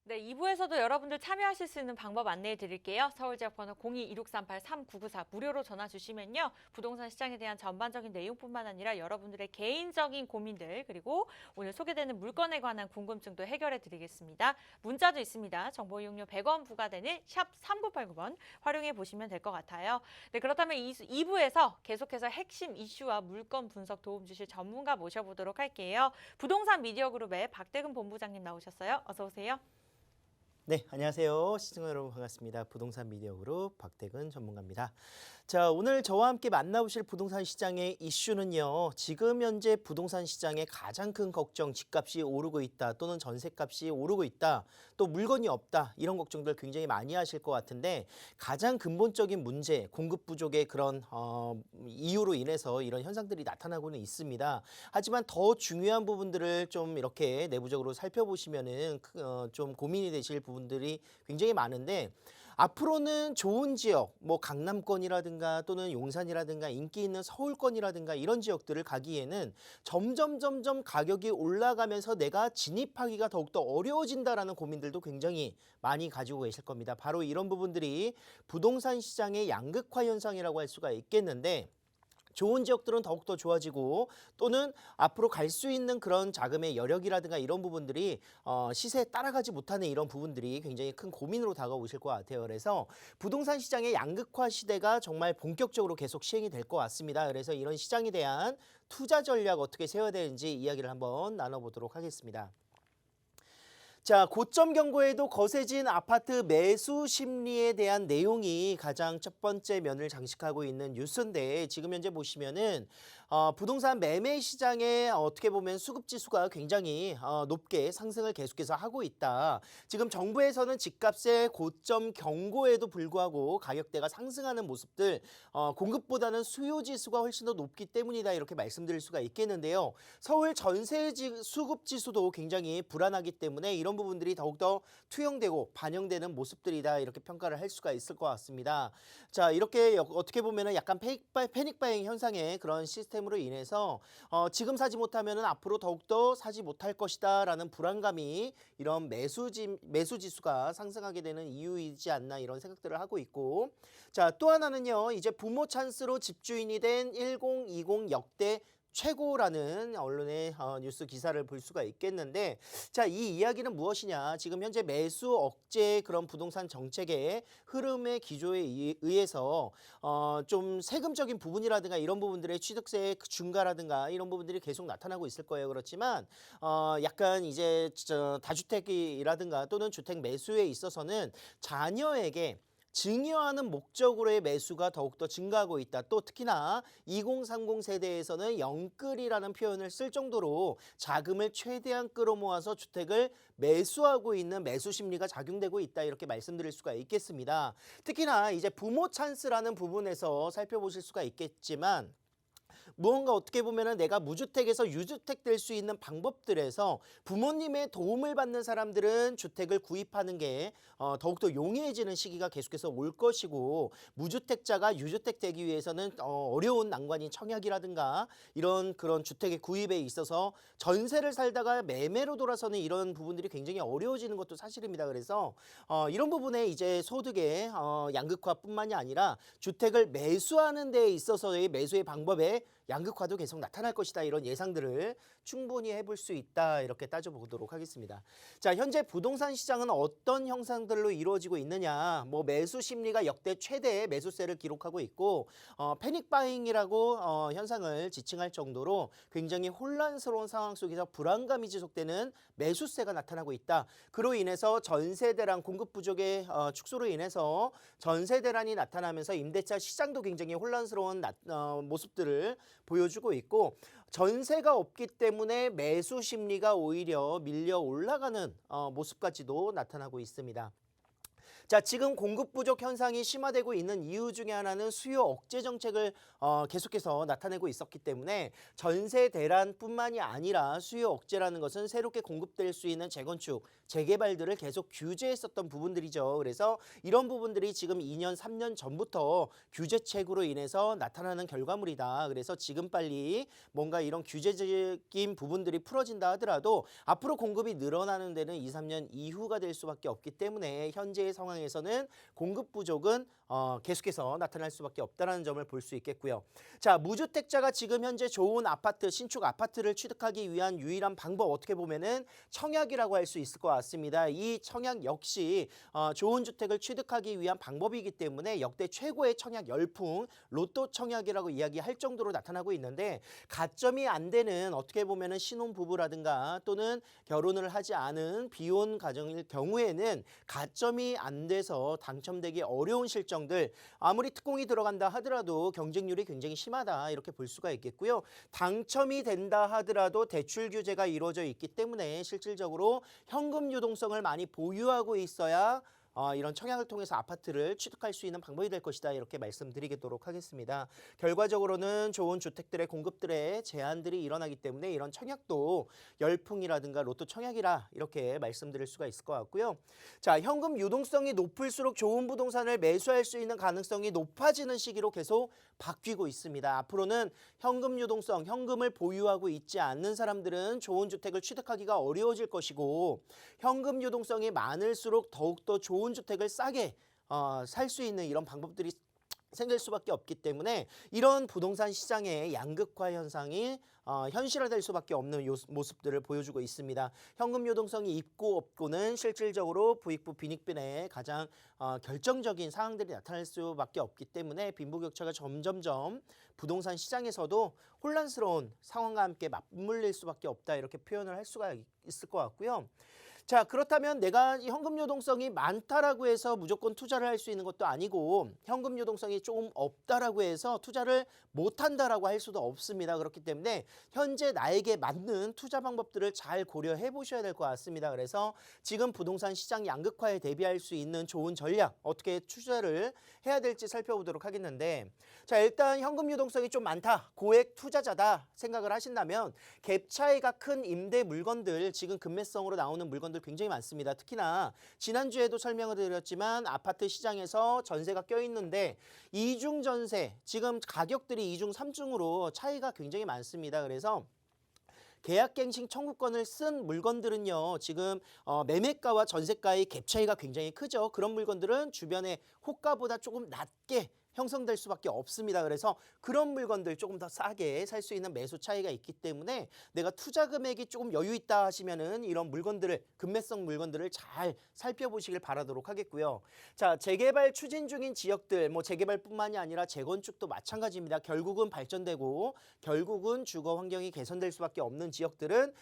네, 2부에서도 여러분들 참여하실 수 있는 방법 안내해 드릴게요. 서울지역번호 02-2638-3994 무료로 전화 주시면요. 부동산 시장에 대한 전반적인 내용뿐만 아니라 여러분들의 개인적인 고민들 그리고 오늘 소개되는 물건에 관한 궁금증도 해결해 드리겠습니다. 문자도 있습니다. 정보 이용료 100원 부과되는 샵 3989번 활용해 보시면 될 것 같아요. 네, 그렇다면 2부에서 계속해서 핵심 이슈와 물건 분석 도움 주실 전문가 모셔보도록 할게요. 부동산 미디어 그룹의 박대근 본부장님 나오셨어요. 어서 오세요. 네, 안녕하세요. 시청자 여러분 반갑습니다. 부동산 미디어 그룹 박대근 전문가입니다. 자, 오늘 저와 함께 만나보실 부동산 시장의 이슈는요. 지금 현재 부동산 시장의 가장 큰 걱정, 집값이 오르고 있다 또는 전세값이 오르고 있다 또 물건이 없다 이런 걱정들 굉장히 많이 하실 것 같은데 가장 근본적인 문제, 공급 부족의 그런 이유로 인해서 이런 현상들이 나타나고는 있습니다. 하지만 더 중요한 부분들을 좀 이렇게 내부적으로 살펴보시면은 좀 고민이 되실 부분들이 굉장히 많은데 앞으로는 좋은 지역, 뭐 강남권이라든가 또는 용산이라든가 인기 있는 서울권이라든가 이런 지역들을 가기에는 점점 가격이 올라가면서 내가 진입하기가 더욱더 어려워진다라는 고민들도 굉장히 많이 가지고 계실 겁니다. 바로 이런 부분들이 부동산 시장의 양극화 현상이라고 할 수가 있겠는데, 좋은 지역들은 더욱더 좋아지고 또는 앞으로 갈 수 있는 그런 자금의 여력이라든가 이런 부분들이 시세에 따라가지 못하는 이런 부분들이 굉장히 큰 고민으로 다가오실 것 같아요. 그래서 부동산 시장의 양극화 시대가 정말 본격적으로 계속 시행이 될 것 같습니다. 그래서 이런 시장에 대한 투자 전략 어떻게 세워야 되는지 이야기를 한번 나눠보도록 하겠습니다. 자, 고점 경고에도 거세진 아파트 매수 심리에 대한 내용이 가장 첫 번째 면을 장식하고 있는 뉴스인데, 지금 현재 보시면은 부동산 매매 시장에 어떻게 보면 수급 지수가 굉장히 높게 상승을 계속해서 하고 있다. 지금 정부에서는 집값의 고점 경고에도 불구하고 가격대가 상승하는 모습들, 공급보다는 수요 지수가 훨씬 더 높기 때문이다, 이렇게 말씀드릴 수가 있겠는데요. 서울 전세 수급 지수도 굉장히 불안하기 때문에 이런 부분들이 더욱더 투영되고 반영되는 모습들이다, 이렇게 평가를 할 수가 있을 것 같습니다. 자, 이렇게 어떻게 보면은 약간 패닉 바잉 현상의 그런 시스템으로 인해서 지금 사지 못하면은 앞으로 더욱더 사지 못할 것이다라는 불안감이 이런 매수 지수가 상승하게 되는 이유이지 않나, 이런 생각들을 하고 있고, 자, 또 하나는요, 이제 부모 찬스로 집주인이 된 1020 역대 최고라는 언론의 뉴스 기사를 볼 수가 있겠는데, 자, 이 이야기는 무엇이냐? 지금 현재 매수 억제 그런 부동산 정책의 흐름의 기조에 의해서 좀 세금적인 부분이라든가 이런 부분들의 취득세 증가라든가 이런 부분들이 계속 나타나고 있을 거예요. 그렇지만 약간 이제 다주택이라든가 또는 주택 매수에 있어서는 자녀에게 증여하는 목적으로의 매수가 더욱더 증가하고 있다. 또 특히나 2030 세대에서는 영끌이라는 표현을 쓸 정도로 자금을 최대한 끌어모아서 주택을 매수하고 있는 매수 심리가 작용되고 있다, 이렇게 말씀드릴 수가 있겠습니다. 특히나 이제 부모 찬스라는 부분에서 살펴보실 수가 있겠지만, 무언가 어떻게 보면은 내가 무주택에서 유주택 될 수 있는 방법들에서 부모님의 도움을 받는 사람들은 주택을 구입하는 게 더욱더 용이해지는 시기가 계속해서 올 것이고, 무주택자가 유주택 되기 위해서는 어려운 난관인 청약이라든가 이런 그런 주택의 구입에 있어서 전세를 살다가 매매로 돌아서는 이런 부분들이 굉장히 어려워지는 것도 사실입니다. 그래서 이런 부분에 이제 소득의 양극화뿐만이 아니라 주택을 매수하는 데 있어서의 매수의 방법에 양극화도 계속 나타날 것이다, 이런 예상들을 충분히 해볼 수 있다, 이렇게 따져보도록 하겠습니다. 자, 현재 부동산 시장은 어떤 형상들로 이루어지고 있느냐? 뭐 매수 심리가 역대 최대의 매수세를 기록하고 있고, 패닉 바잉이라고 현상을 지칭할 정도로 굉장히 혼란스러운 상황 속에서 불안감이 지속되는 매수세가 나타나고 있다. 그로 인해서 전세 대란 공급 부족의 축소로 인해서 전세 대란이 나타나면서 임대차 시장도 굉장히 혼란스러운 모습들을 보여주고 있고, 전세가 없기 때문에 매수 심리가 오히려 밀려 올라가는 모습까지도 나타나고 있습니다. 자, 지금 공급 부족 현상이 심화되고 있는 이유 중에 하나는 수요 억제 정책을 계속해서 나타내고 있었기 때문에 전세 대란뿐만이 아니라 수요 억제라는 것은 새롭게 공급될 수 있는 재건축, 재개발들을 계속 규제했었던 부분들이죠. 그래서 이런 부분들이 지금 2년, 3년 전부터 규제책으로 인해서 나타나는 결과물이다. 그래서 지금 빨리 뭔가 이런 규제적인 부분들이 풀어진다 하더라도 앞으로 공급이 늘어나는 데는 2, 3년 이후가 될 수밖에 없기 때문에 현재의 상황에서는 공급 부족은 계속해서 나타날 수밖에 없다는 점을 볼 수 있겠고요. 자, 무주택자가 지금 현재 좋은 아파트, 신축 아파트를 취득하기 위한 유일한 방법, 어떻게 보면은 청약이라고 할 수 있을 것 같습니다. 이 청약 역시 좋은 주택을 취득하기 위한 방법이기 때문에 역대 최고의 청약 열풍, 로또 청약이라고 이야기할 정도로 나타나고 있는데, 가점이 안 되는 어떻게 보면은 신혼부부라든가 또는 결혼을 하지 않은 비혼 가정일 경우에는 가점이 안 돼서 당첨되기 어려운 실정들, 아무리 특공이 들어간다 하더라도 경쟁률이 굉장히 심하다, 이렇게 볼 수가 있겠고요. 당첨이 된다 하더라도 대출 규제가 이루어져 있기 때문에 실질적으로 현금 유동성을 많이 보유하고 있어야 이런 청약을 통해서 아파트를 취득할 수 있는 방법이 될 것이다. 이렇게 말씀드리도록 하겠습니다. 결과적으로는 좋은 주택들의 공급들의 제한들이 일어나기 때문에 이런 청약도 열풍이라든가 로또 청약이라 이렇게 말씀드릴 수가 있을 것 같고요. 자, 현금 유동성이 높을수록 좋은 부동산을 매수할 수 있는 가능성이 높아지는 시기로 계속 바뀌고 있습니다. 앞으로는 현금 유동성, 현금을 보유하고 있지 않는 사람들은 좋은 주택을 취득하기가 어려워질 것이고 현금 유동성이 많을수록 더욱더 좋은 주택을 싸게 살 수 있는 이런 방법들이 생길 수밖에 없기 때문에 이런 부동산 시장의 양극화 현상이 현실화될 수밖에 없는 모습들을 보여주고 있습니다. 현금 유동성이 있고 없고는 실질적으로 부익부 빈익빈의 가장 결정적인 사항들이 나타날 수밖에 없기 때문에 빈부격차가 점점점 부동산 시장에서도 혼란스러운 상황과 함께 맞물릴 수밖에 없다 이렇게 표현을 할 수가 있을 것 같고요. 자, 그렇다면 내가 현금 유동성이 많다라고 해서 무조건 투자를 할 수 있는 것도 아니고 현금 유동성이 조금 없다라고 해서 투자를 못한다라고 할 수도 없습니다. 그렇기 때문에 현재 나에게 맞는 투자 방법들을 잘 고려해 보셔야 될 것 같습니다. 그래서 지금 부동산 시장 양극화에 대비할 수 있는 좋은 전략, 어떻게 투자를 해야 될지 살펴보도록 하겠는데, 자, 일단 현금 유동성이 좀 많다, 고액 투자자다 생각을 하신다면 갭 차이가 큰 임대 물건들, 지금 급매성으로 나오는 물건들 굉장히 많습니다. 특히나 지난주에도 설명을 드렸지만 아파트 시장에서 전세가 껴있는데 이중 전세, 지금 가격들이 2중, 3중으로 차이가 굉장히 많습니다. 그래서 계약갱신 청구권을 쓴 물건들은요, 지금 매매가와 전세가의 갭 차이가 굉장히 크죠. 그런 물건들은 주변의 호가보다 조금 낮게 형성될 수밖에 없습니다. 그래서 그런 물건들 조금 더 싸게 살 수 있는 매수 차이가 있기 때문에 내가 투자 금액이 조금 여유 있다 하시면은 이런 물건들을, 급매성 물건들을 잘 살펴보시길 바라도록 하겠고요. 자, 재개발 추진 중인 지역들, 뭐 재개발뿐만이 아니라 재건축도 마찬가지입니다. 결국은 발전되고 결국은 주거 환경이 개선될 수밖에 없는 지역들은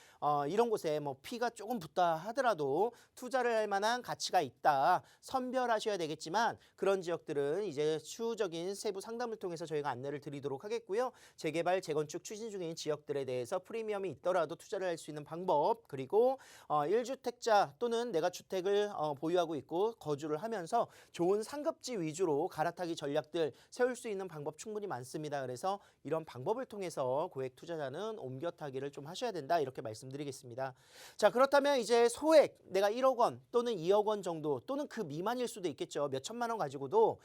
이런 곳에 뭐 피가 조금 붙다 하더라도 투자를 할 만한 가치가 있다, 선별하셔야 되겠지만 그런 지역들은 이제 추후적인 세부 상담을 통해서 저희가 안내를 드리도록 하겠고요. 재개발, 재건축 추진 중인 지역들에 대해서 프리미엄이 있더라도 투자를 할 수 있는 방법, 그리고 1주택자 또는 내가 주택을 보유하고 있고 거주를 하면서 좋은 상급지 위주로 갈아타기 전략들 세울 수 있는 방법 충분히 많습니다. 그래서 이런 방법을 통해서 고액 투자자는 옮겨타기를 좀 하셔야 된다 이렇게 말씀드리겠습니다. 자, 그렇다면 이제 소액, 내가 1억 원 또는 2억 원 정도 또는 그 미만일 수도 있겠죠. 몇 천만 원 가지고도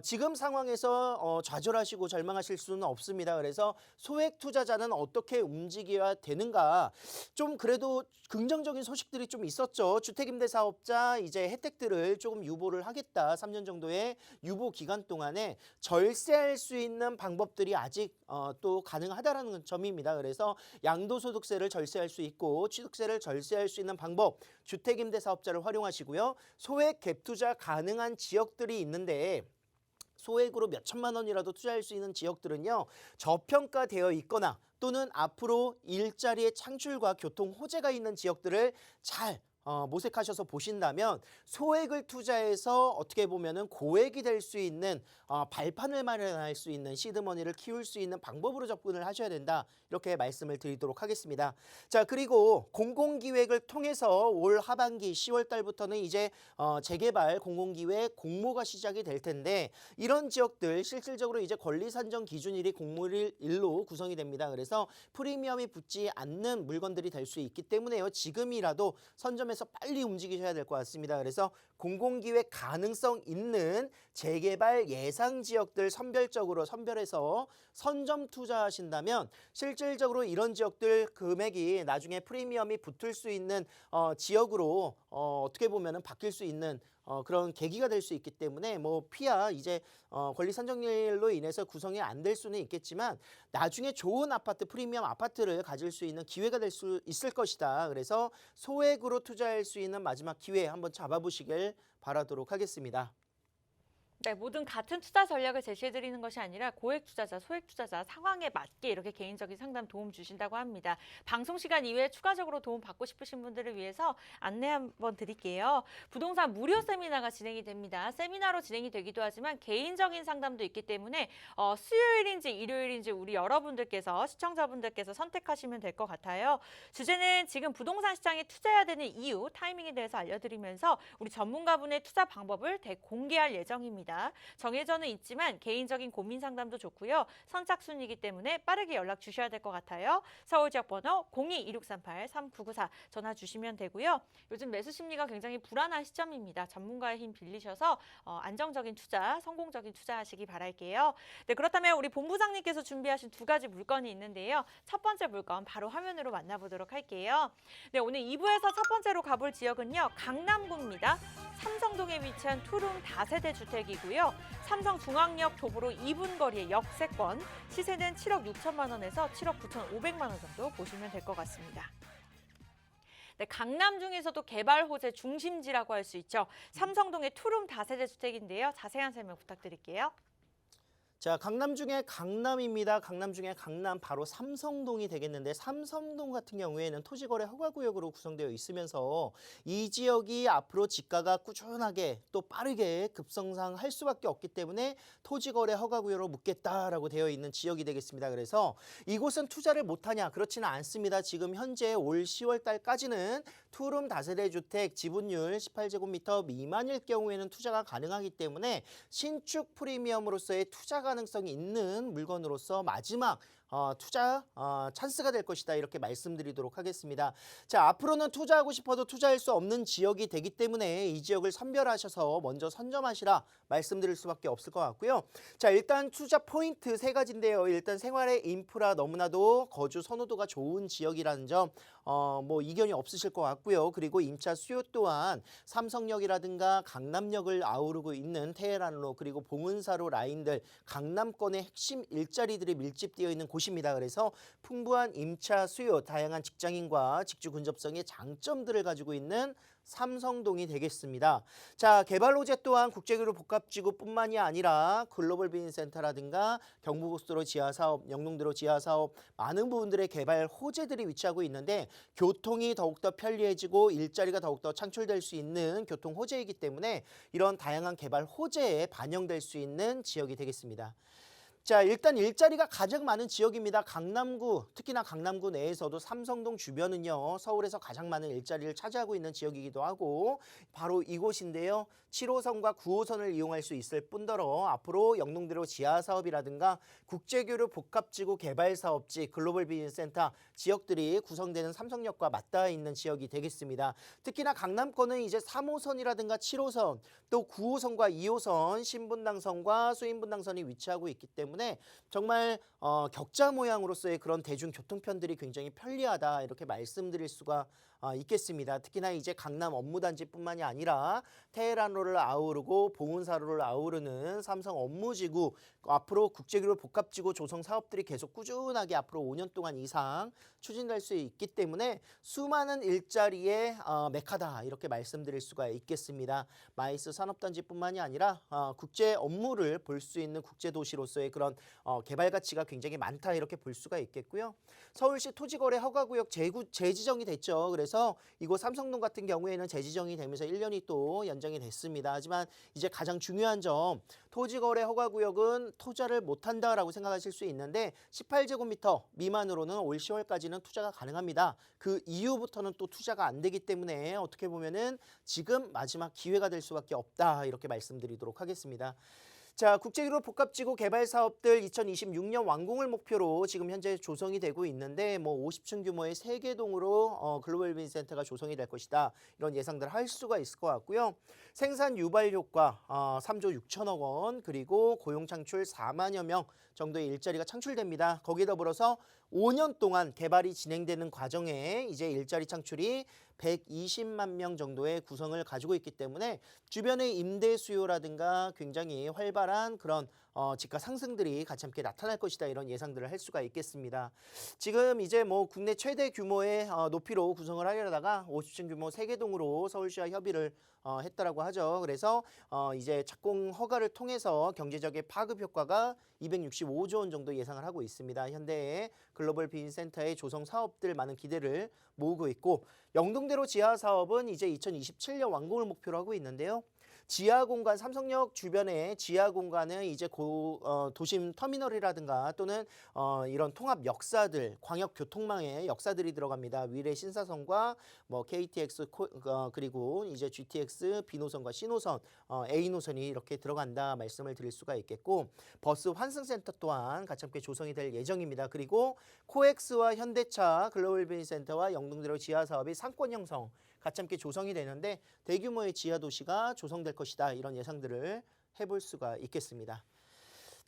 지금 상황에서 좌절하시고 절망하실 수는 없습니다. 그래서 소액 투자자는 어떻게 움직여야 되는가, 좀 그래도 긍정적인 소식들이 좀 있었죠. 주택임대사업자 이제 혜택들을 조금 유보를 하겠다. 3년 정도의 유보 기간 동안에 절세할 수 있는 방법들이 아직 또 가능하다라는 점입니다. 그래서 양도소득세를 절세할 수 있고 취득세를 절세할 수 있는 방법, 주택임대사업자를 활용하시고요. 소액 갭투자 가능한 지역들이 있는데 소액으로 몇 천만 원이라도 투자할 수 있는 지역들은요, 저평가되어 있거나 또는 앞으로 일자리의 창출과 교통 호재가 있는 지역들을 잘 모색하셔서 보신다면 소액을 투자해서 어떻게 보면은 고액이 될 수 있는 발판을 마련할 수 있는 시드머니를 키울 수 있는 방법으로 접근을 하셔야 된다 이렇게 말씀을 드리도록 하겠습니다. 자, 그리고 공공기획을 통해서 올 하반기 10월 달부터는 이제 재개발 공공기획 공모가 시작이 될 텐데 이런 지역들 실질적으로 이제 권리산정 기준일이 공모일로 구성이 됩니다. 그래서 프리미엄이 붙지 않는 물건들이 될 수 있기 때문에요. 지금이라도 선점해서 빨리 움직이셔야 될 것 같습니다. 그래서 공공기획 가능성 있는 재개발 예상 지역들 선별적으로 선별해서 선점 투자하신다면 실질적으로 이런 지역들 금액이 나중에 프리미엄이 붙을 수 있는 지역으로 어떻게 보면은 바뀔 수 있는 그런 계기가 될 수 있기 때문에 뭐 피야 이제 권리 산정일로 인해서 구성이 안 될 수는 있겠지만 나중에 좋은 아파트, 프리미엄 아파트를 가질 수 있는 기회가 될 수 있을 것이다. 그래서 소액으로 투자할 수 있는 마지막 기회 한번 잡아보시길 바라도록 하겠습니다. 네, 모든 같은 투자 전략을 제시해드리는 것이 아니라 고액 투자자, 소액 투자자 상황에 맞게 이렇게 개인적인 상담 도움 주신다고 합니다. 방송 시간 이외에 추가적으로 도움 받고 싶으신 분들을 위해서 안내 한번 드릴게요. 부동산 무료 세미나가 진행이 됩니다. 세미나로 진행이 되기도 하지만 개인적인 상담도 있기 때문에 수요일인지 일요일인지 우리 여러분들께서 시청자분들께서 선택하시면 될 것 같아요. 주제는 지금 부동산 시장에 투자해야 되는 이유, 타이밍에 대해서 알려드리면서 우리 전문가분의 투자 방법을 대공개할 예정입니다. 정해져는 있지만 개인적인 고민 상담도 좋고요. 선착순이기 때문에 빠르게 연락 주셔야 될 것 같아요. 서울 지역 번호 02-2638-3994 전화 주시면 되고요. 요즘 매수 심리가 굉장히 불안한 시점입니다. 전문가의 힘 빌리셔서 안정적인 투자, 성공적인 투자하시기 바랄게요. 네, 그렇다면 우리 본부장님께서 준비하신 두 가지 물건이 있는데요. 첫 번째 물건 바로 화면으로 만나보도록 할게요. 네, 오늘 2부에서 첫 번째로 가볼 지역은요. 강남구입니다. 삼성동에 위치한 투룸 다세대 주택이고요. 삼성중앙역 도보로 2분 거리의 역세권, 시세는 7억 6천만 원에서 7억 9천5백만 원 정도 보시면 될 것 같습니다. 네, 강남 중에서도 개발 호재 중심지라고 할 수 있죠. 삼성동의 투룸 다세대 주택인데요. 자세한 설명 부탁드릴게요. 자, 강남 중에 강남입니다. 강남 중에 강남 바로 삼성동이 되겠는데 삼성동 같은 경우에는 토지거래 허가구역으로 구성되어 있으면서 이 지역이 앞으로 지가가 꾸준하게 또 빠르게 급성장할 수밖에 없기 때문에 토지거래 허가구역으로 묻겠다라고 되어 있는 지역이 되겠습니다. 그래서 이곳은 투자를 못하냐? 그렇지는 않습니다. 지금 현재 올 10월 달까지는 투룸 다세대 주택 지분율 18제곱미터 미만일 경우에는 투자가 가능하기 때문에 신축 프리미엄으로서의 투자 가능성이 있는 물건으로서 마지막 투자 찬스가 될 것이다 이렇게 말씀드리도록 하겠습니다. 자, 앞으로는 투자하고 싶어도 투자할 수 없는 지역이 되기 때문에 이 지역을 선별하셔서 먼저 선점하시라 말씀드릴 수밖에 없을 것 같고요. 자, 일단 투자 포인트 세 가지인데요. 일단 생활의 인프라 너무나도 거주 선호도가 좋은 지역이라는 점 뭐 이견이 없으실 것 같고요. 그리고 임차 수요 또한 삼성역이라든가 강남역을 아우르고 있는 테헤란로 그리고 봉은사로 라인들 강남권의 핵심 일자리들이 밀집되어 있는 곳입니다. 그래서 풍부한 임차 수요, 다양한 직장인과 직주 근접성의 장점들을 가지고 있는 삼성동이 되겠습니다. 자, 개발 호재 또한 국제교류 복합지구뿐만이 아니라 글로벌 비즈니스센터라든가 경부고속도로 지하사업, 영동도로 지하사업 많은 부분들의 개발 호재들이 위치하고 있는데 교통이 더욱더 편리해지고 일자리가 더욱더 창출될 수 있는 교통 호재이기 때문에 이런 다양한 개발 호재에 반영될 수 있는 지역이 되겠습니다. 자, 일단 일자리가 가장 많은 지역입니다. 강남구, 특히나 강남구 내에서도 삼성동 주변은요, 서울에서 가장 많은 일자리를 차지하고 있는 지역이기도 하고 바로 이곳인데요. 7호선과 9호선을 이용할 수 있을 뿐더러 앞으로 영동도로 지하사업이라든가 국제교류 복합지구 개발사업지, 글로벌 비즈니스센터 지역들이 구성되는 삼성역과 맞닿아 있는 지역이 되겠습니다. 특히나 강남권은 이제 3호선이라든가 7호선, 또 9호선과 2호선, 신분당선과 수인분당선이 위치하고 있기 때문에 정말 격자 모양으로서의 그런 대중교통편들이 굉장히 편리하다 이렇게 말씀드릴 수가 있겠습니다. 특히나 이제 강남 업무단지뿐만이 아니라 테헤란로를 아우르고 봉은사로를 아우르는 삼성 업무지구 앞으로 국제교류 복합지구 조성 사업들이 계속 꾸준하게 앞으로 5년 동안 이상 추진될 수 있기 때문에 수많은 일자리의 메카다 이렇게 말씀드릴 수가 있겠습니다. 마이스 산업단지뿐만이 아니라 국제 업무를 볼 수 있는 국제도시로서의 그런 개발 가치가 굉장히 많다 이렇게 볼 수가 있겠고요. 서울시 토지거래 허가구역 재지정이 됐죠. 그래서 이곳 삼성동 같은 경우에는 재지정이 되면서 1년이 또 연장이 됐습니다. 하지만 이제 가장 중요한 점 토지거래 허가구역은 투자를 못한다라고 생각하실 수 있는데 18제곱미터 미만으로는 올 10월까지는 투자가 가능합니다. 그 이후부터는 또 투자가 안 되기 때문에 어떻게 보면은 지금 마지막 기회가 될 수밖에 없다 이렇게 말씀드리도록 하겠습니다. 자, 국제교류 복합지구 개발 사업들 2026년 완공을 목표로 지금 현재 조성이 되고 있는데 뭐 50층 규모의 3개 동으로 글로벌 비즈니스센터가 조성이 될 것이다. 이런 예상들을 할 수가 있을 것 같고요. 생산 유발 효과 3조 6천억 원 그리고 고용 창출 4만여 명 정도의 일자리가 창출됩니다. 거기에 더불어서 5년 동안 개발이 진행되는 과정에 이제 일자리 창출이 120만 명 정도의 구성을 가지고 있기 때문에 주변의 임대 수요라든가 굉장히 활발한 그런 집가 상승들이 같이 함께 나타날 것이다 이런 예상들을 할 수가 있겠습니다. 지금 이제 뭐 국내 최대 규모의 높이로 구성을 하려다가 50층 규모 3개 동으로 서울시와 협의를 했다라고 하죠. 그래서 이제 착공 허가를 통해서 경제적인 파급 효과가 265조 원 정도 예상을 하고 있습니다. 현대의 글로벌 비즈니스센터의 조성 사업들 많은 기대를 모으고 있고 영동대로 지하 사업은 이제 2027년 완공을 목표로 하고 있는데요. 지하 공간, 삼성역 주변에 지하 공간은 이제 도심 터미널이라든가 또는 이런 통합 역사들, 광역 교통망의 역사들이 들어갑니다. 위례 신사선과 뭐 KTX 그리고 이제 GTX B노선과 C노선, A노선이 이렇게 들어간다 말씀을 드릴 수가 있겠고 버스 환승센터 또한 같이 함께 조성이 될 예정입니다. 그리고 코엑스와 현대차 글로벌 비즈니스센터와 영동대로 지하 사업이 상권 형성 같이 함께 조성이 되는데 대규모의 지하 도시가 조성될 것이다. 이런 예상들을 해볼 수가 있겠습니다.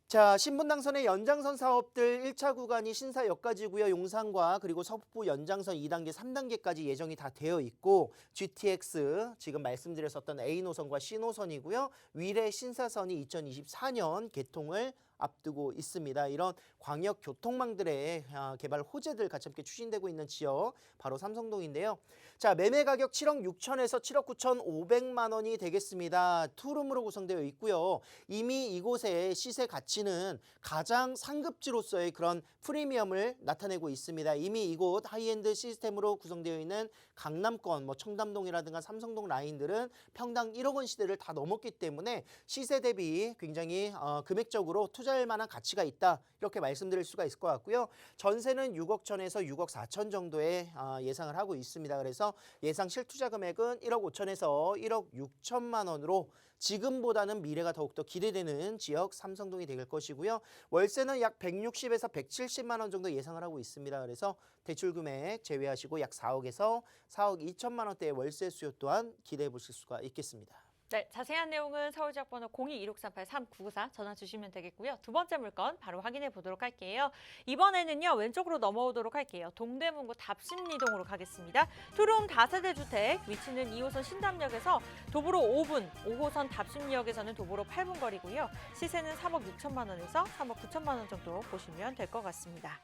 자, 신분당선의 연장선 사업들 1차 구간이 신사역까지고요. 용산과 그리고 서북부 연장선 2단계, 3단계까지 예정이 다 되어 있고 GTX 지금 말씀드렸었던 A노선과 C노선이고요. 위례 신사선이 2024년 개통을 앞두고 있습니다. 이런 광역 교통망들의 개발 호재들 같이 함께 추진되고 있는 지역 바로 삼성동인데요. 자, 매매 가격 7억 6천에서 7억 9,500만 원이 되겠습니다. 투룸으로 구성되어 있고요. 이미 이곳의 시세 가치는 가장 상급지로서의 그런 프리미엄을 나타내고 있습니다. 이미 이곳 하이엔드 시스템으로 구성되어 있는 강남권, 뭐 청담동이라든가 삼성동 라인들은 평당 1억 원 시대를 다 넘었기 때문에 시세 대비 굉장히 금액적으로 투자할 만한 가치가 있다. 이렇게 말씀드릴 수가 있을 것 같고요. 전세는 6억 천에서 6억 4천 정도의 예상을 하고 있습니다. 그래서 예상 실투자 금액은 1억 5천에서 1억 6천만 원으로 지금보다는 미래가 더욱더 기대되는 지역 삼성동이 될 것이고요. 월세는 약 160에서 170만 원 정도 예상을 하고 있습니다. 그래서 대출 금액 제외하시고 약 4억에서 4억 2천만 원대의 월세 수요 또한 기대해 보실 수가 있겠습니다. 네, 자세한 내용은 서울지역번호 02-1638-3994 전화 주시면 되겠고요. 두 번째 물건 바로 확인해 보도록 할게요. 이번에는요, 왼쪽으로 넘어오도록 할게요. 동대문구 답심리동으로 가겠습니다. 투룸 다세대 주택, 위치는 2호선 신담역에서 도보로 5분, 5호선 답심리역에서는 도보로 8분 거리고요. 시세는 3억 6천만 원에서 3억 9천만 원 정도 보시면 될 것 같습니다.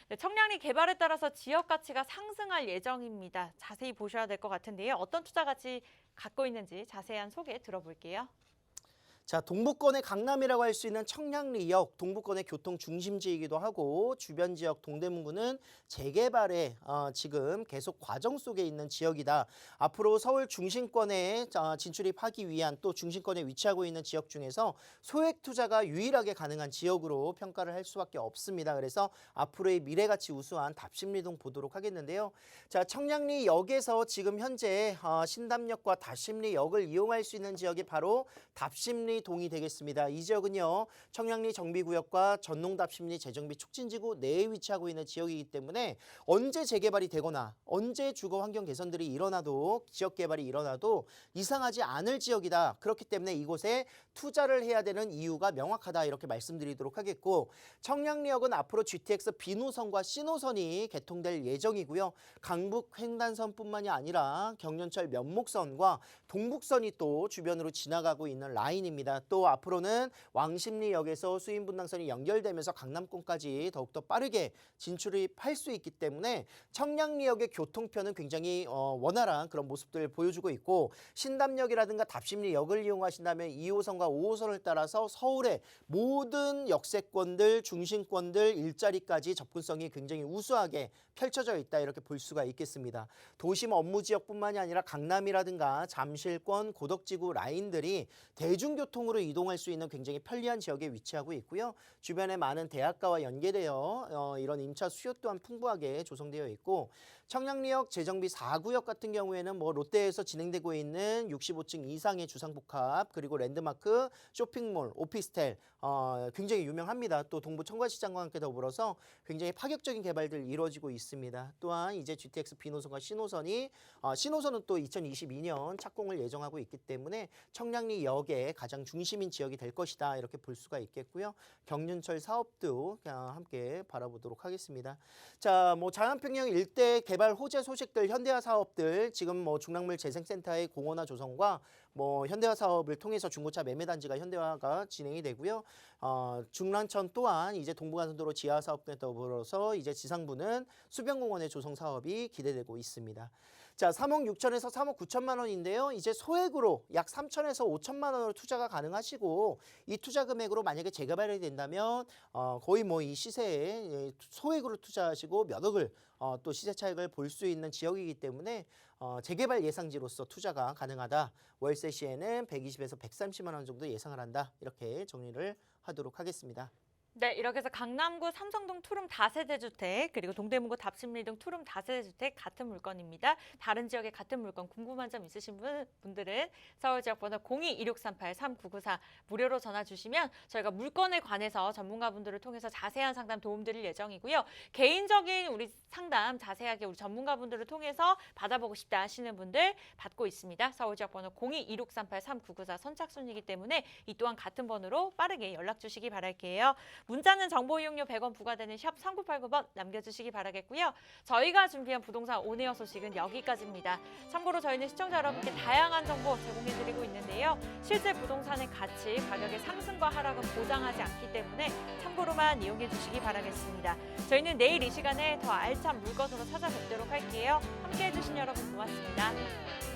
네, 청량리 개발에 따라서 지역 가치가 상승할 예정입니다. 자세히 보셔야 될 것 같은데요. 어떤 투자 가치 갖고 있는지 자세한 소개 들어볼게요. 자, 동부권의 강남이라고 할 수 있는 청량리역, 동부권의 교통 중심지이기도 하고 주변 지역 동대문구는 재개발에 지금 계속 과정 속에 있는 지역이다. 앞으로 서울 중심권에 진출입하기 위한 또 중심권에 위치하고 있는 지역 중에서 소액 투자가 유일하게 가능한 지역으로 평가를 할 수밖에 없습니다. 그래서 앞으로의 미래가치 우수한 답심리동 보도록 하겠는데요. 자, 청량리역에서 지금 현재 신담역과 답심리역을 이용할 수 있는 지역이 바로 답심리 동이 되겠습니다. 이 지역은요, 청량리 정비구역과 전농답심리 재정비 촉진지구 내에 위치하고 있는 지역이기 때문에 언제 재개발이 되거나 언제 주거 환경 개선들이 일어나도 지역 개발이 일어나도 이상하지 않을 지역이다. 그렇기 때문에 이곳에 투자를 해야 되는 이유가 명확하다. 이렇게 말씀드리도록 하겠고 청량리역은 앞으로 GTX B노선과 C노선이 개통될 예정이고요. 강북 횡단선뿐만이 아니라 경련철 면목선과 동북선이 또 주변으로 지나가고 있는 라인입니다. 또 앞으로는 왕십리역에서 수인분당선이 연결되면서 강남권까지 더욱더 빠르게 진출할 수 있기 때문에 청량리역의 교통편은 굉장히 원활한 그런 모습들을 보여주고 있고 신담역이라든가 답심리역을 이용하신다면 2호선과 5호선을 따라서 서울의 모든 역세권들, 중심권들, 일자리까지 접근성이 굉장히 우수하게 펼쳐져 있다. 이렇게 볼 수가 있겠습니다. 도심 업무지역뿐만이 아니라 강남이라든가 잠실권, 고덕지구 라인들이 대중교통으로 이동할 수 있는 굉장히 편리한 지역에 위치하고 있고요. 주변에 많은 대학가와 연계되어 이런 임차 수요 또한 풍부하게 조성되어 있고 청량리역 재정비 4구역 같은 경우에는 뭐 롯데에서 진행되고 있는 65층 이상의 주상복합 그리고 랜드마크, 쇼핑몰, 오피스텔 굉장히 유명합니다. 또 동부 청과시장과 함께 더불어서 굉장히 파격적인 개발들 이루어지고 있습니다. 또한 이제 GTX B노선과 C노선이 C노선은 또 2022년 착공을 예정하고 있기 때문에 청량리역의 가장 중심인 지역이 될 것이다. 이렇게 볼 수가 있겠고요. 경륜철 사업도 함께 바라보도록 하겠습니다. 자, 뭐 자연평양 일대 개발 재개발 호재 소식들, 현대화 사업들 지금 뭐 중랑물 재생센터의 공원화 조성과 뭐 현대화 사업을 통해서 중고차 매매 단지가 현대화가 진행이 되고요. 중랑천 또한 이제 동부간선도로 지하 사업과 더불어서 이제 지상부는 수변공원의 조성 사업이 기대되고 있습니다. 자, 3억 6천에서 3억 9천만 원인데요. 이제 소액으로 약 3천에서 5천만 원으로 투자가 가능하시고 이 투자 금액으로 만약에 재개발이 된다면 거의 뭐 이 시세에 소액으로 투자하시고 몇 억을 또 시세 차익을 볼 수 있는 지역이기 때문에 재개발 예상지로서 투자가 가능하다. 월세 시에는 120에서 130만 원 정도 예상을 한다. 이렇게 정리를 하도록 하겠습니다. 네, 이렇게 해서 강남구 삼성동 투룸 다세대 주택 그리고 동대문구 답심리동 투룸 다세대 주택 같은 물건입니다. 다른 지역의 같은 물건 궁금한 점 있으신 분들은 서울 지역 번호 02-2638-3994 무료로 전화 주시면 저희가 물건에 관해서 전문가분들을 통해서 자세한 상담 도움드릴 예정이고요. 개인적인 우리 상담 자세하게 우리 전문가분들을 통해서 받아보고 싶다 하시는 분들 받고 있습니다. 서울 지역 번호 02-2638-3994 선착순이기 때문에 이 또한 같은 번호로 빠르게 연락 주시기 바랄게요. 문자는 정보 이용료 100원 부과되는 샵 3989번 남겨주시기 바라겠고요. 저희가 준비한 부동산 온에어 소식은 여기까지입니다. 참고로 저희는 시청자 여러분께 다양한 정보 제공해드리고 있는데요. 실제 부동산의 가치, 가격의 상승과 하락은 보장하지 않기 때문에 참고로만 이용해주시기 바라겠습니다. 저희는 내일 이 시간에 더 알찬 물건으로 찾아뵙도록 할게요. 함께해주신 여러분 고맙습니다.